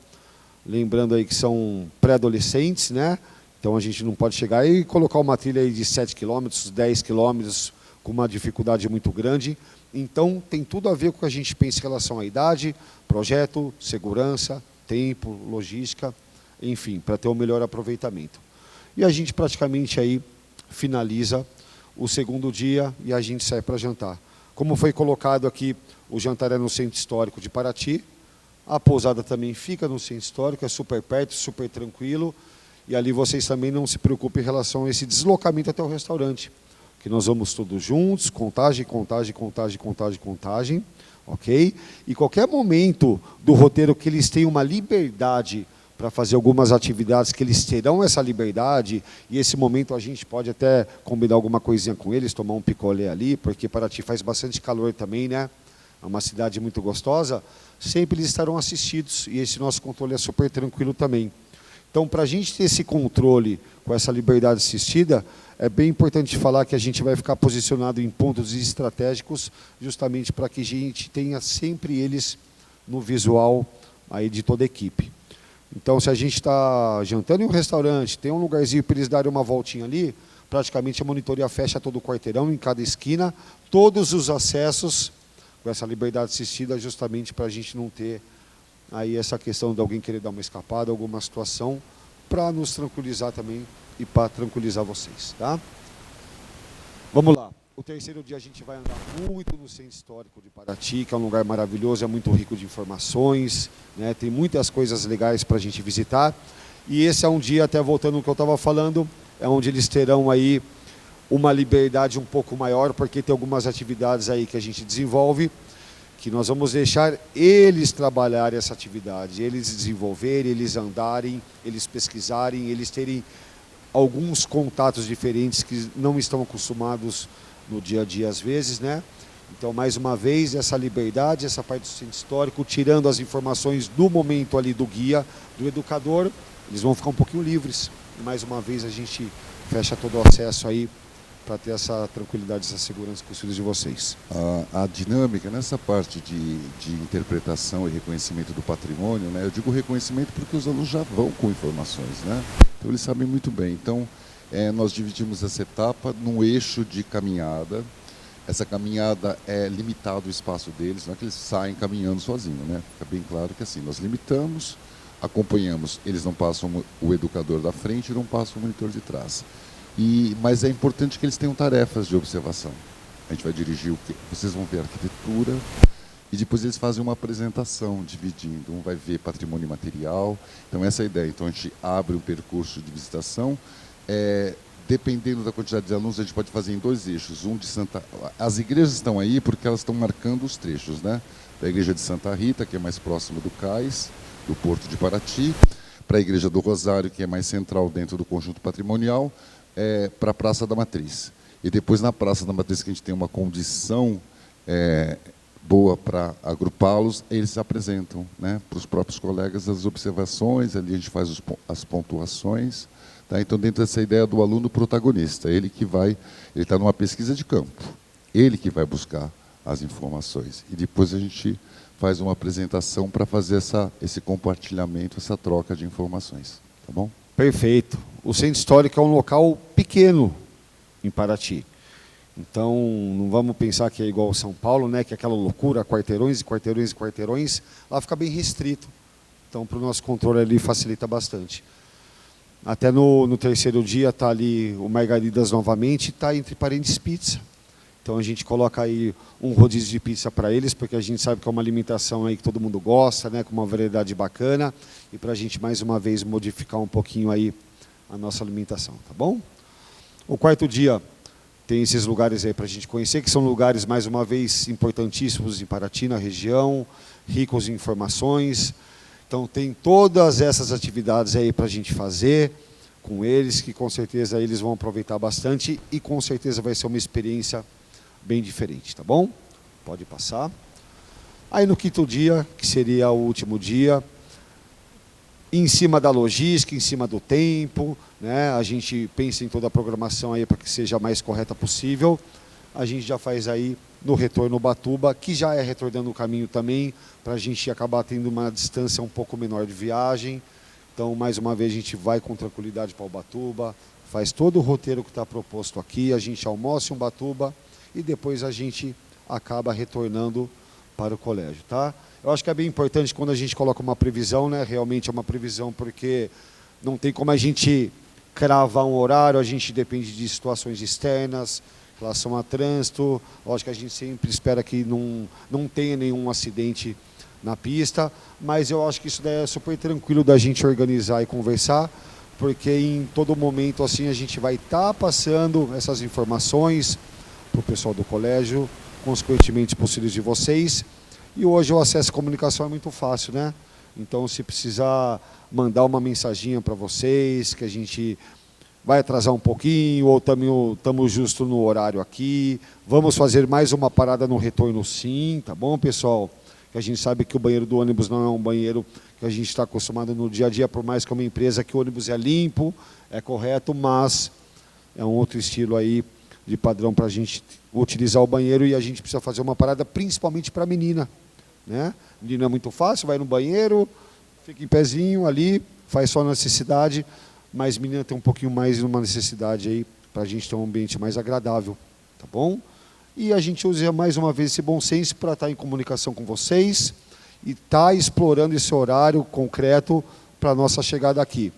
Lembrando aí que são pré-adolescentes, né? Então a gente não pode chegar e colocar uma trilha aí de 7 km, 10 km, com uma dificuldade muito grande. Então tem tudo a ver com o que a gente pensa em relação à idade, projeto, segurança, tempo, logística, enfim, para ter o melhor aproveitamento. E a gente praticamente aí finaliza o segundo dia e a gente sai para jantar. Como foi colocado aqui, o jantar é no Centro Histórico de Paraty. A pousada também fica no Centro Histórico, é super perto, super tranquilo. E ali vocês também não se preocupem em relação a esse deslocamento até o restaurante. Que nós vamos todos juntos, contagem, contagem, contagem, contagem, contagem, ok? E qualquer momento do roteiro que eles tenham uma liberdade para fazer algumas atividades, que eles terão essa liberdade, e esse momento a gente pode até combinar alguma coisinha com eles, tomar um picolé ali, porque Paraty faz bastante calor também, né? É uma cidade muito gostosa, sempre eles estarão assistidos, e esse nosso controle é super tranquilo também. Então, para a gente ter esse controle com essa liberdade assistida, é bem importante falar que a gente vai ficar posicionado em pontos estratégicos, justamente para que a gente tenha sempre eles no visual aí de toda a equipe. Então, se a gente está jantando em um restaurante, tem um lugarzinho para eles darem uma voltinha ali, praticamente a monitoria fecha todo o quarteirão, em cada esquina, todos os acessos com essa liberdade assistida, justamente para a gente não ter aí essa questão de alguém querer dar uma escapada, alguma situação, para nos tranquilizar também e para tranquilizar vocês, tá? Vamos lá. O terceiro dia a gente vai andar muito no Centro Histórico de Paraty, que é um lugar maravilhoso, é muito rico de informações, né? Tem muitas coisas legais para a gente visitar. E esse é um dia, até voltando ao que eu estava falando, é onde eles terão aí uma liberdade um pouco maior, porque tem algumas atividades aí que a gente desenvolve, que nós vamos deixar eles trabalharem essa atividade, eles desenvolverem, eles andarem, eles pesquisarem, eles terem alguns contatos diferentes que não estão acostumados no dia a dia às vezes, né? Então, mais uma vez, essa liberdade, essa parte do centro histórico, tirando as informações do momento ali do guia, do educador, eles vão ficar um pouquinho livres. E mais uma vez a gente fecha todo o acesso aí para ter essa tranquilidade, essa segurança com os filhos de vocês. A dinâmica nessa parte de interpretação e reconhecimento do patrimônio, né? Eu digo reconhecimento porque os alunos já vão com informações, né? Então eles sabem muito bem. Então nós dividimos essa etapa num eixo de caminhada. Essa caminhada é limitado o espaço deles, não é que eles saem caminhando sozinhos, né? Fica bem claro que assim, nós limitamos, acompanhamos, eles não passam o educador da frente e não passam o monitor de trás. Mas é importante que eles tenham tarefas de observação. A gente vai dirigir o que vocês vão ver a arquitetura e depois eles fazem uma apresentação dividindo. Um vai ver patrimônio material. Então essa é a ideia. Então a gente abre um percurso de visitação. Dependendo da quantidade de alunos, a gente pode fazer em dois eixos. As igrejas estão aí porque elas estão marcando os trechos, né? Da igreja de Santa Rita, que é mais próxima do cais, do Porto de Paraty, para a igreja do Rosário, que é mais central dentro do conjunto patrimonial, para a Praça da Matriz. E depois na Praça da Matriz, que a gente tem uma condição boa para agrupá-los, eles se apresentam, né, para os próprios colegas as observações, ali a gente faz as pontuações. Tá? Então, dentro dessa ideia do aluno protagonista, ele está numa pesquisa de campo, ele que vai buscar as informações. E depois a gente faz uma apresentação para fazer esse compartilhamento, essa troca de informações. Tá bom? Perfeito. O Centro Histórico é um local pequeno em Paraty. Então, não vamos pensar que é igual São Paulo, né, que é aquela loucura, quarteirões e quarteirões e quarteirões. Lá fica bem restrito. Então, para o nosso controle ali facilita bastante. Até no terceiro dia está ali o Margaridas novamente, está entre parênteses pizza. Então a gente coloca aí um rodízio de pizza para eles, porque a gente sabe que é uma alimentação aí que todo mundo gosta, né, com uma variedade bacana, e para a gente mais uma vez modificar um pouquinho aí a nossa alimentação, tá bom? O quarto dia tem esses lugares aí para a gente conhecer, que são lugares, mais uma vez, importantíssimos em Paraty, na região, ricos em informações. Então, tem todas essas atividades aí para a gente fazer com eles, que com certeza eles vão aproveitar bastante e com certeza vai ser uma experiência bem diferente, tá bom? Pode passar. Aí no quinto dia, que seria o último dia, em cima da logística, em cima do tempo, né? A gente pensa em toda a programação aí para que seja a mais correta possível. A gente já faz aí no retorno Ubatuba, que já é retornando o caminho também, para a gente acabar tendo uma distância um pouco menor de viagem. Então, mais uma vez, a gente vai com tranquilidade para Ubatuba, faz todo o roteiro que está proposto aqui, a gente almoça em Ubatuba e depois a gente acaba retornando para o colégio, tá? Eu acho que é bem importante quando a gente coloca uma previsão, né? Realmente é uma previsão porque não tem como a gente cravar um horário, a gente depende de situações externas, em relação a trânsito. Eu acho que a gente sempre espera que não tenha nenhum acidente na pista, mas eu acho que isso daí é super tranquilo da gente organizar e conversar, porque em todo momento assim a gente vai estar passando essas informações para o pessoal do colégio, consequentemente para os filhos de vocês. E hoje o acesso à comunicação é muito fácil, né? Então, se precisar mandar uma mensaginha para vocês, que a gente vai atrasar um pouquinho, ou estamos justo no horário aqui, vamos fazer mais uma parada no retorno sim, tá bom, pessoal? Que a gente sabe que o banheiro do ônibus não é um banheiro que a gente está acostumado no dia a dia, por mais que é uma empresa que o ônibus é limpo, é correto, mas é um outro estilo aí de padrão para a gente utilizar o banheiro e a gente precisa fazer uma parada principalmente para a menina, né? Menina é muito fácil, vai no banheiro, fica em pezinho ali, faz só necessidade, mas menina tem um pouquinho mais de uma necessidade aí para a gente ter um ambiente mais agradável, tá bom? E a gente usa mais uma vez esse bom senso para estar em comunicação com vocês e estar explorando esse horário concreto para a nossa chegada aqui.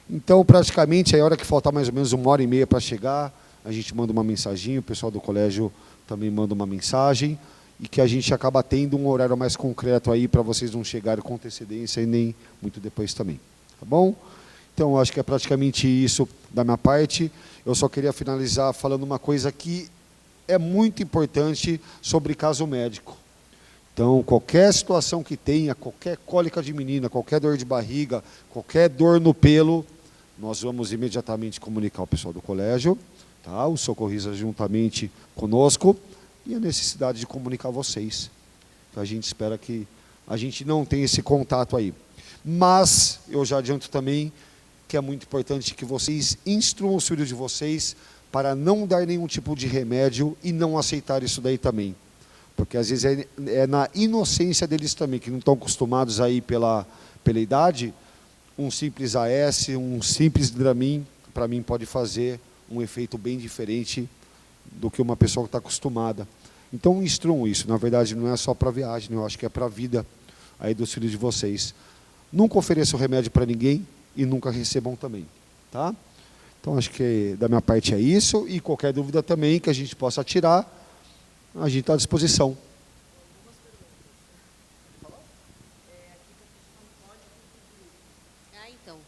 Então, praticamente, a hora que faltar mais ou menos 1h30 para chegar, a gente manda uma mensagem, o pessoal do colégio também manda uma mensagem, e que a gente acaba tendo um horário mais concreto aí para vocês não chegarem com antecedência e nem muito depois também. Tá bom? Então, eu acho que é praticamente isso da minha parte. Eu só queria finalizar falando uma coisa que é muito importante sobre caso médico. Então, qualquer situação que tenha, qualquer cólica de menina, qualquer dor de barriga, qualquer dor no pelo, nós vamos imediatamente comunicar ao pessoal do colégio, tá? Os socorristas juntamente conosco, e a necessidade de comunicar a vocês. A gente espera que a gente não tenha esse contato aí. Mas eu já adianto também que é muito importante que vocês instruam os filhos de vocês para não dar nenhum tipo de remédio e não aceitar isso daí também. Porque às vezes é na inocência deles também, que não estão acostumados aí pela idade, um simples AS, um simples Dramin, para mim pode fazer um efeito bem diferente do que uma pessoa que está acostumada. Então, instruam isso. Na verdade, não é só para a viagem, eu acho que é para a vida aí dos filhos de vocês. Nunca ofereçam remédio para ninguém e nunca recebam também. Tá? Então, acho que da minha parte é isso. E qualquer dúvida também que a gente possa tirar, a gente está à disposição. Então,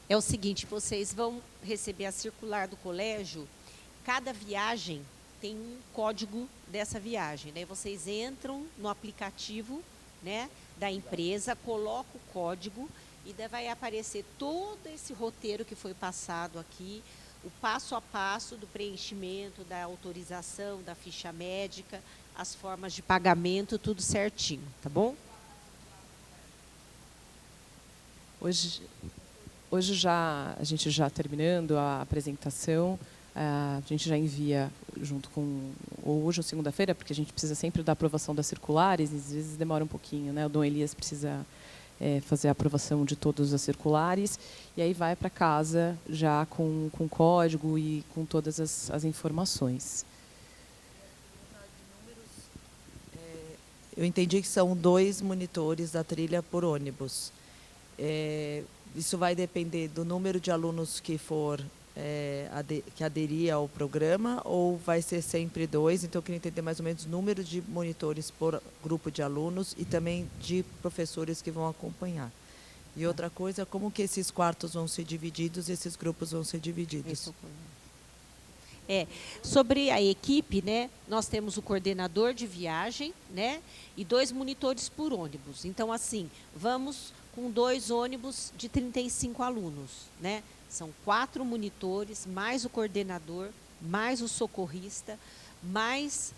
é o seguinte, vocês vão receber a circular do colégio, cada viagem tem um código dessa viagem, né? Vocês entram no aplicativo, né, da empresa, colocam o código e daí vai aparecer todo esse roteiro que foi passado aqui, o passo a passo do preenchimento, da autorização, da ficha médica, as formas de pagamento, tudo certinho, tá bom? Hoje a gente já terminando a apresentação, a gente já envia junto com hoje ou segunda-feira, porque a gente precisa sempre da aprovação das circulares, e às vezes demora um pouquinho, né? O Dom Elias precisa fazer a aprovação de todas as circulares, e aí vai para casa já com código e com todas as informações. Eu entendi que são 2 monitores da trilha por ônibus. Isso vai depender do número de alunos que for que aderir ao programa, ou vai ser sempre 2? Então, eu queria entender mais ou menos o número de monitores por grupo de alunos e também de professores que vão acompanhar. E outra coisa, como que esses quartos vão ser divididos, esses grupos vão ser divididos? Sobre a equipe, né, nós temos o coordenador de viagem, né, e 2 monitores por ônibus. Então, assim, vamos com 2 ônibus de 35 alunos, né? São 4 monitores, mais o coordenador, mais o socorrista, mais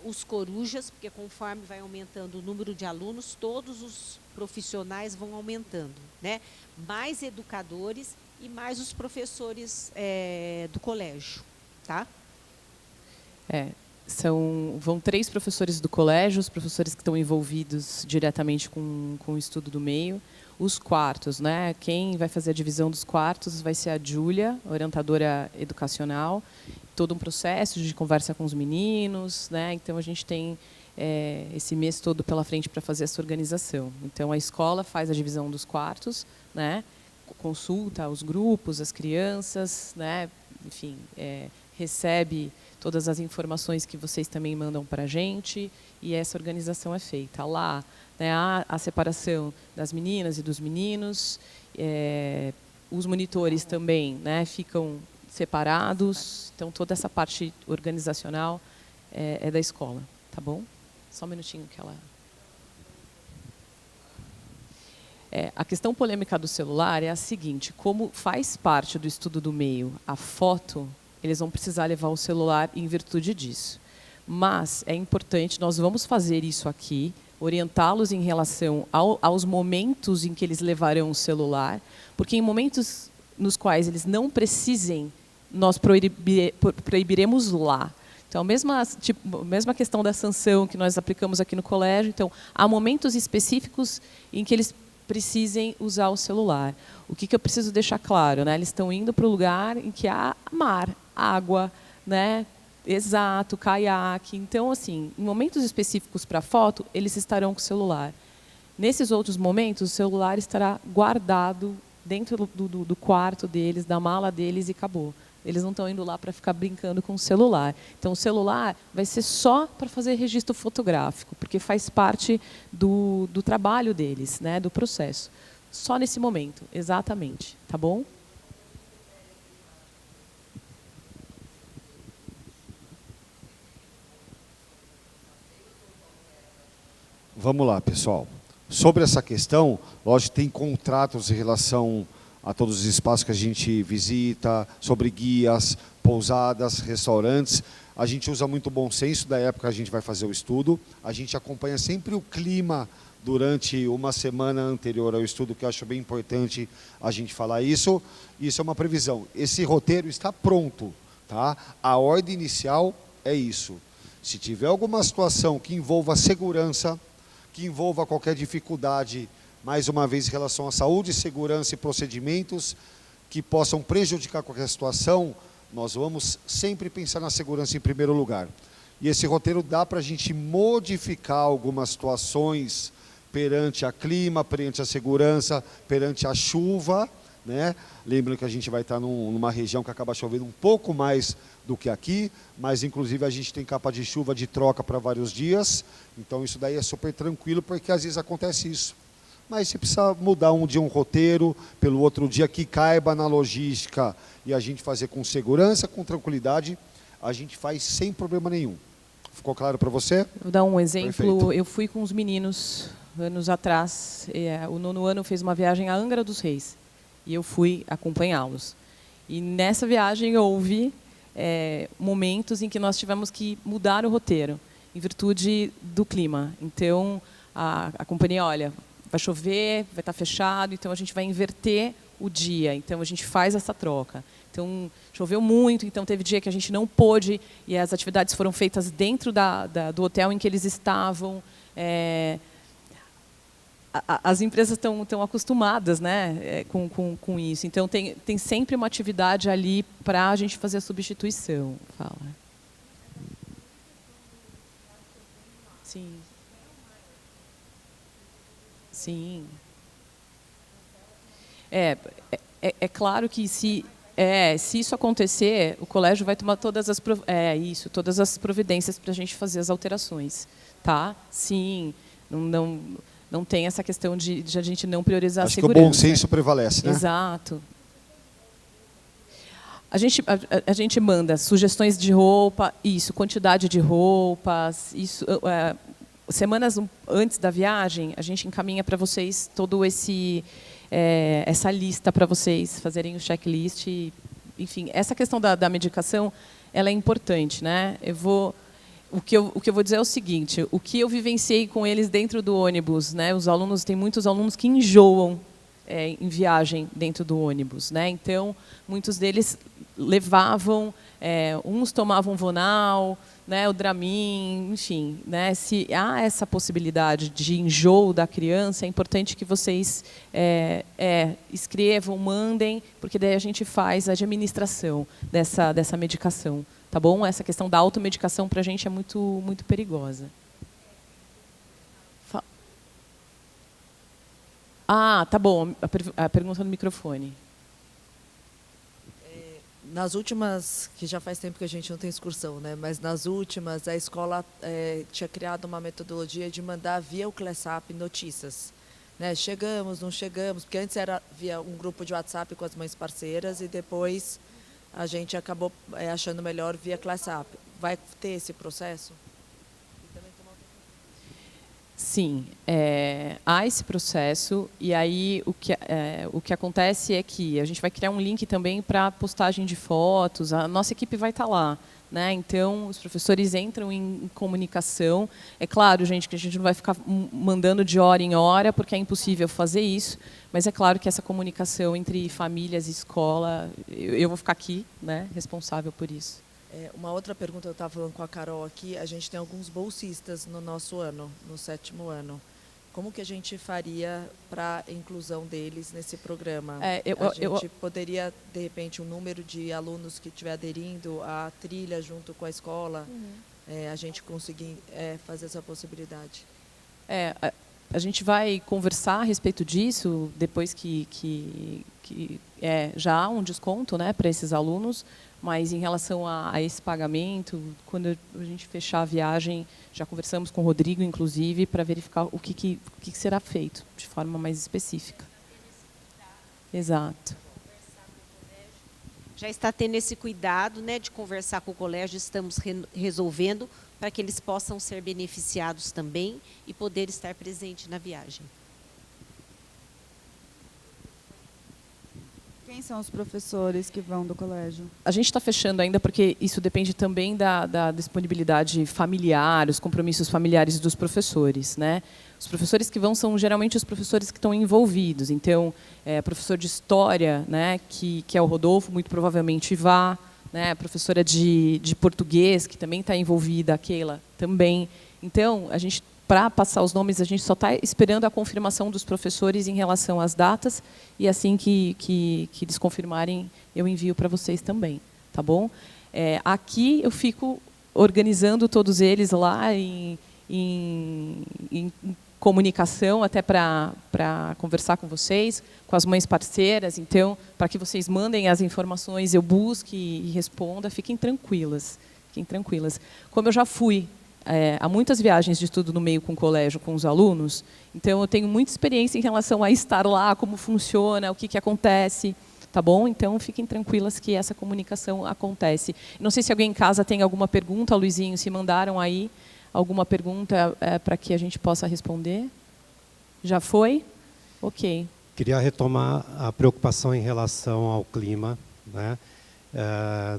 os corujas, porque conforme vai aumentando o número de alunos, todos os profissionais vão aumentando, né? Mais educadores e mais os professores do colégio, tá? Vão 3 professores do colégio, os professores que estão envolvidos diretamente com o estudo do meio. Os quartos, né? Quem vai fazer a divisão dos quartos vai ser a Júlia, orientadora educacional. Todo um processo de conversa com os meninos, né? Então a gente tem esse mês todo pela frente para fazer essa organização. Então a escola faz a divisão dos quartos, né? Consulta os grupos, as crianças, né? Enfim, recebe todas as informações que vocês também mandam para a gente e essa organização é feita. Lá, né, há a separação das meninas e dos meninos, os monitores também, né, ficam separados, então toda essa parte organizacional é da escola, tá bom? Só um minutinho que ela... a questão polêmica do celular é a seguinte: como faz parte do estudo do meio a foto, eles vão precisar levar o celular em virtude disso. Mas é importante, nós vamos fazer isso aqui, orientá-los em relação aos momentos em que eles levarão o celular, porque em momentos nos quais eles não precisem, nós proibiremos lá. Então, a mesma questão da sanção que nós aplicamos aqui no colégio. Então, há momentos específicos em que eles precisem usar o celular. O que eu preciso deixar claro, né? Eles estão indo para o lugar em que há mar, água, né? Exato, caiaque. Então, assim, em momentos específicos para foto, eles estarão com o celular. Nesses outros momentos, o celular estará guardado dentro do quarto deles, da mala deles e acabou. Eles não estão indo lá para ficar brincando com o celular. Então, o celular vai ser só para fazer registro fotográfico, porque faz parte do trabalho deles, né, do processo. Só nesse momento, exatamente. Tá bom? Vamos lá, pessoal. Sobre essa questão, lógico, tem contratos em relação a todos os espaços que a gente visita, sobre guias, pousadas, restaurantes. A gente usa muito bom senso da época que a gente vai fazer o estudo. A gente acompanha sempre o clima durante uma semana anterior ao estudo, que eu acho bem importante a gente falar isso. Isso é uma previsão. Esse roteiro está pronto, tá? A ordem inicial é isso. Se tiver alguma situação que envolva segurança, que envolva qualquer dificuldade, mais uma vez, em relação à saúde, segurança e procedimentos que possam prejudicar qualquer situação, nós vamos sempre pensar na segurança em primeiro lugar. E esse roteiro dá para a gente modificar algumas situações perante a clima, perante a segurança, perante a chuva, né? Lembrando que a gente vai estar numa região que acaba chovendo um pouco mais do que aqui, mas inclusive a gente tem capa de chuva de troca para vários dias, então isso daí é super tranquilo, porque às vezes acontece isso. Mas se precisa mudar um dia um roteiro, pelo outro dia que caiba na logística e a gente fazer com segurança, com tranquilidade, a gente faz sem problema nenhum. Ficou claro para você? Vou dar um exemplo. Perfeito. Eu fui com os meninos anos atrás, o 9º ano fez uma viagem a Angra dos Reis, e eu fui acompanhá-los. E nessa viagem houve momentos em que nós tivemos que mudar o roteiro, em virtude do clima. Então, a companhia, olha, vai chover, vai estar fechado, então a gente vai inverter o dia. Então, a gente faz essa troca. Então, choveu muito, então teve dia que a gente não pôde, e as atividades foram feitas dentro do hotel em que eles estavam. As empresas estão acostumadas, né, com isso. Então, tem sempre uma atividade ali para a gente fazer a substituição. Fala. Sim. Sim. É claro que se isso acontecer, o colégio vai tomar todas as providências para a gente fazer as alterações. Tá? Sim. Não tem essa questão de a gente não priorizar a segurança. Acho que o bom senso prevalece, né? Exato. A gente manda sugestões de roupa, isso, quantidade de roupas, isso. Semanas antes da viagem, a gente encaminha para vocês todo essa lista para vocês fazerem o checklist. Enfim, essa questão da medicação, ela é importante, né? O que eu vou dizer é o seguinte: o que eu vivenciei com eles dentro do ônibus, né? Tem muitos alunos que enjoam em viagem dentro do ônibus, né? Então, muitos deles levavam, uns tomavam Vonal, né, o Dramin, enfim, né? Se há essa possibilidade de enjoo da criança, é importante que vocês escrevam, mandem, porque daí a gente faz a administração dessa medicação, tá bom? Essa questão da automedicação para a gente é muito, muito perigosa. Tá bom. A pergunta no microfone. Nas últimas, que já faz tempo que a gente não tem excursão, né? Mas nas últimas, a escola tinha criado uma metodologia de mandar via o CLESAP notícias. Né? Chegamos, não chegamos, porque antes era via um grupo de WhatsApp com as mães parceiras e depois a gente acabou achando melhor via CLESAP. Vai ter esse processo? Sim, há esse processo, e aí o que acontece é que a gente vai criar um link também para postagem de fotos, a nossa equipe vai estar lá, né? Então, os professores entram em comunicação. É claro, gente, que a gente não vai ficar mandando de hora em hora, porque é impossível fazer isso, mas é claro que essa comunicação entre famílias e escola, eu vou ficar aqui, né, responsável por isso. Uma outra pergunta, eu estava falando com a Carol aqui, a gente tem alguns bolsistas no nosso ano, no 7º ano. Como que a gente faria para a inclusão deles nesse programa? A gente poderia, de repente, um número de alunos que estiver aderindo à trilha junto com a escola, a gente conseguir fazer essa possibilidade? A gente vai conversar a respeito disso depois que já há um desconto, né, para esses alunos, mas em relação a esse pagamento, quando a gente fechar a viagem, já conversamos com o Rodrigo, inclusive, para verificar o que será feito de forma mais específica. Exato. Já está tendo esse cuidado, né, de conversar com o colégio, estamos resolvendo para que eles possam ser beneficiados também e poder estar presente na viagem. Quem são os professores que vão do colégio? A gente está fechando ainda porque isso depende também da disponibilidade familiar, os compromissos familiares dos professores, né? Os professores que vão são geralmente os professores que estão envolvidos. Então, professor de história, né, que é o Rodolfo, muito provavelmente vá, né? A professora de português, que também está envolvida, a Keila, também. Então, a gente, para passar os nomes, a gente só está esperando a confirmação dos professores em relação às datas, e assim que eles confirmarem, eu envio para vocês também, tá bom? Aqui eu fico organizando todos eles lá em comunicação, até para conversar com vocês, com as mães parceiras. Então, para que vocês mandem as informações, eu busque e responda, fiquem tranquilas. Fiquem tranquilas. Como eu já fui há muitas viagens de estudo no meio com o colégio, com os alunos, então eu tenho muita experiência em relação a estar lá, como funciona, o que acontece, tá bom? Então fiquem tranquilas que essa comunicação acontece. Não sei se alguém em casa tem alguma pergunta, Luizinho, se mandaram aí alguma pergunta para que a gente possa responder? Já foi? Ok. Queria retomar a preocupação em relação ao clima, né?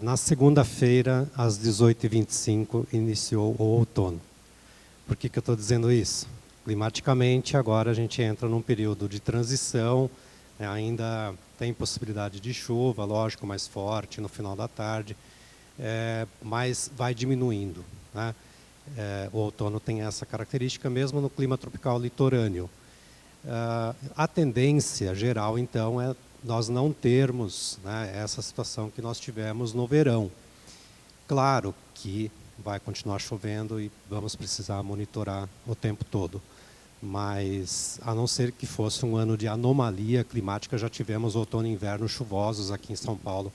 Na segunda-feira, às 18h25, iniciou o outono. Por que eu estou dizendo isso? Climaticamente, agora a gente entra num período de transição, né? Ainda tem possibilidade de chuva, lógico, mais forte no final da tarde, mas vai diminuindo, né? O outono tem essa característica mesmo no clima tropical litorâneo. A tendência geral, então, é nós não termos, né, essa situação que nós tivemos no verão. Claro que vai continuar chovendo e vamos precisar monitorar o tempo todo. Mas, a não ser que fosse um ano de anomalia climática, já tivemos outono e inverno chuvosos aqui em São Paulo,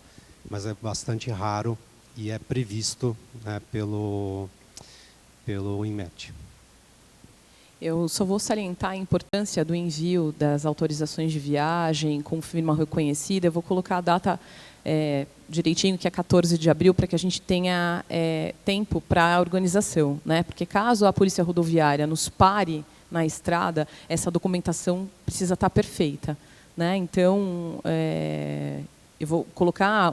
mas é bastante raro e é previsto, né, pelo INMET. Eu só vou salientar a importância do envio das autorizações de viagem com firma reconhecida. Eu vou colocar a data direitinho, que é 14 de abril, para que a gente tenha tempo para a organização, né? Porque caso a Polícia Rodoviária nos pare na estrada, essa documentação precisa estar perfeita, né? Então, eu vou colocar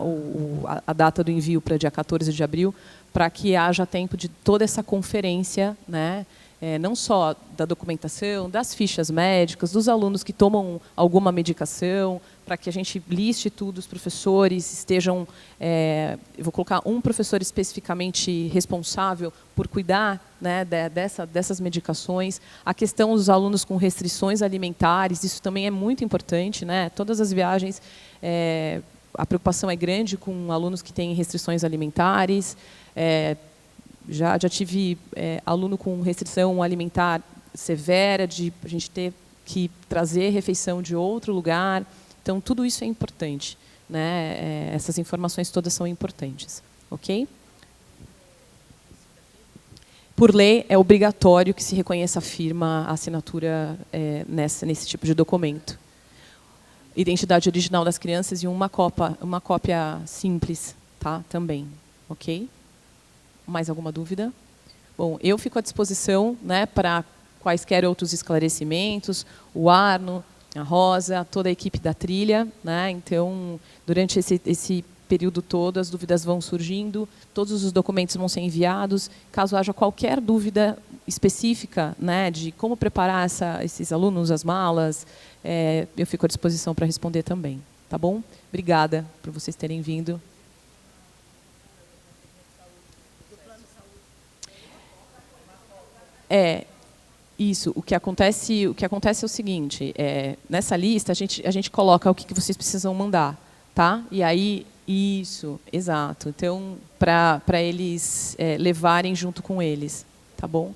a data do envio para dia 14 de abril, para que haja tempo de toda essa conferência, né? Não só da documentação, das fichas médicas, dos alunos que tomam alguma medicação, para que a gente liste tudo, os professores estejam... eu vou colocar um professor especificamente responsável por cuidar, né, dessas medicações. A questão dos alunos com restrições alimentares, isso também é muito importante, né? Todas as viagens, a preocupação é grande com alunos que têm restrições alimentares. Já tive aluno com restrição alimentar severa, de a gente ter que trazer refeição de outro lugar. Então, tudo isso é importante, né? Essas informações todas são importantes. Ok? Por lei, é obrigatório que se reconheça a firma, a assinatura nesse tipo de documento. Identidade original das crianças e uma cópia simples, tá? Também. Ok? Mais alguma dúvida? Bom, eu fico à disposição, né, para quaisquer outros esclarecimentos, o Arno, a Rosa, toda a equipe da trilha, né? Então, durante esse período todo, as dúvidas vão surgindo, todos os documentos vão ser enviados. Caso haja qualquer dúvida específica, né, de como preparar esses alunos, as malas, eu fico à disposição para responder também. Tá bom? Obrigada por vocês terem vindo. Isso. O que acontece é o seguinte: nessa lista a gente coloca o que vocês precisam mandar, tá? E aí, isso, exato. Então, para eles levarem junto com eles, tá bom?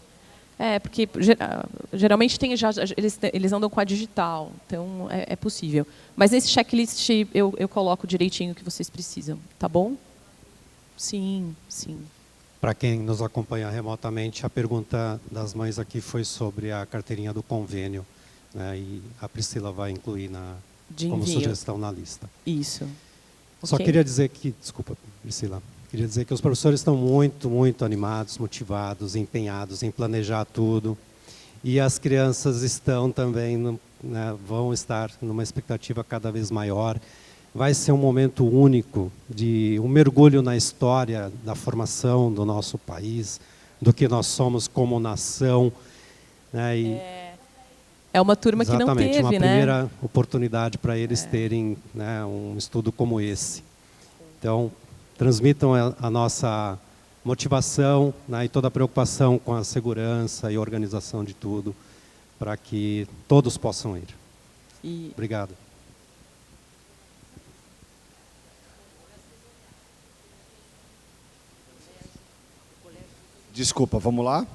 Porque geralmente eles andam com a digital, então é possível. Mas nesse checklist eu coloco direitinho o que vocês precisam, tá bom? Sim, sim. Para quem nos acompanha remotamente, a pergunta das mães aqui foi sobre a carteirinha do convênio, né? E a Priscila vai incluir como sugestão na lista. Isso. Só queria dizer que, desculpa, Priscila, queria dizer que os professores estão muito, muito animados, motivados, empenhados em planejar tudo. E as crianças estão também, né, vão estar numa expectativa cada vez maior. Vai ser um momento único de um mergulho na história da formação do nosso país, do que nós somos como nação, né? É uma turma que não teve, exatamente, uma né? primeira oportunidade para eles terem, né, um estudo como esse. Então, transmitam a nossa motivação, né, e toda a preocupação com a segurança e organização de tudo, para que todos possam ir. Obrigado. Desculpa, vamos lá?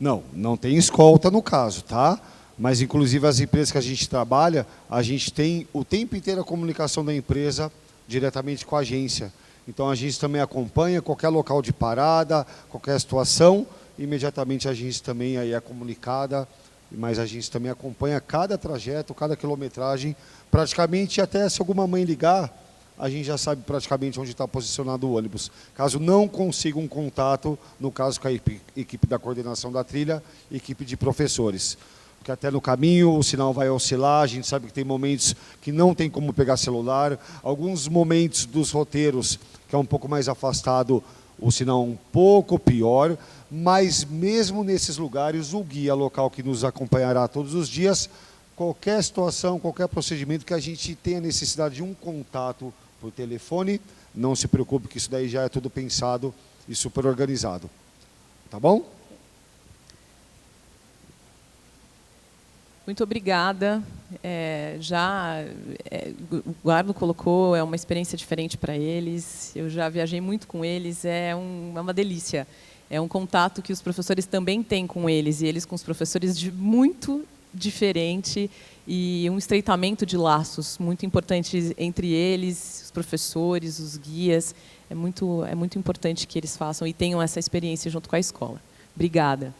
Não tem escolta no caso, tá? Mas, inclusive, as empresas que a gente trabalha, a gente tem o tempo inteiro a comunicação da empresa diretamente com a agência. Então, a gente também acompanha qualquer local de parada, qualquer situação, imediatamente a agência também aí é comunicada, mas a agência também acompanha cada trajeto, cada quilometragem, praticamente até se alguma mãe ligar, a gente já sabe praticamente onde está posicionado o ônibus. Caso não consiga um contato, no caso com a equipe da coordenação da trilha, equipe de professores. Porque até no caminho o sinal vai oscilar, a gente sabe que tem momentos que não tem como pegar celular, alguns momentos dos roteiros, que é um pouco mais afastado, o sinal um pouco pior, mas mesmo nesses lugares, o guia local que nos acompanhará todos os dias, qualquer situação, qualquer procedimento que a gente tenha necessidade de um contato por telefone, não se preocupe que isso daí já é tudo pensado e super organizado. Tá bom? Muito obrigada. O Arno colocou, é uma experiência diferente para eles. Eu já viajei muito com eles, é uma delícia. É um contato que os professores também têm com eles, e eles com os professores muito diferente, e um estreitamento de laços muito importante entre eles, os professores, os guias. É muito importante que eles façam e tenham essa experiência junto com a escola. Obrigada.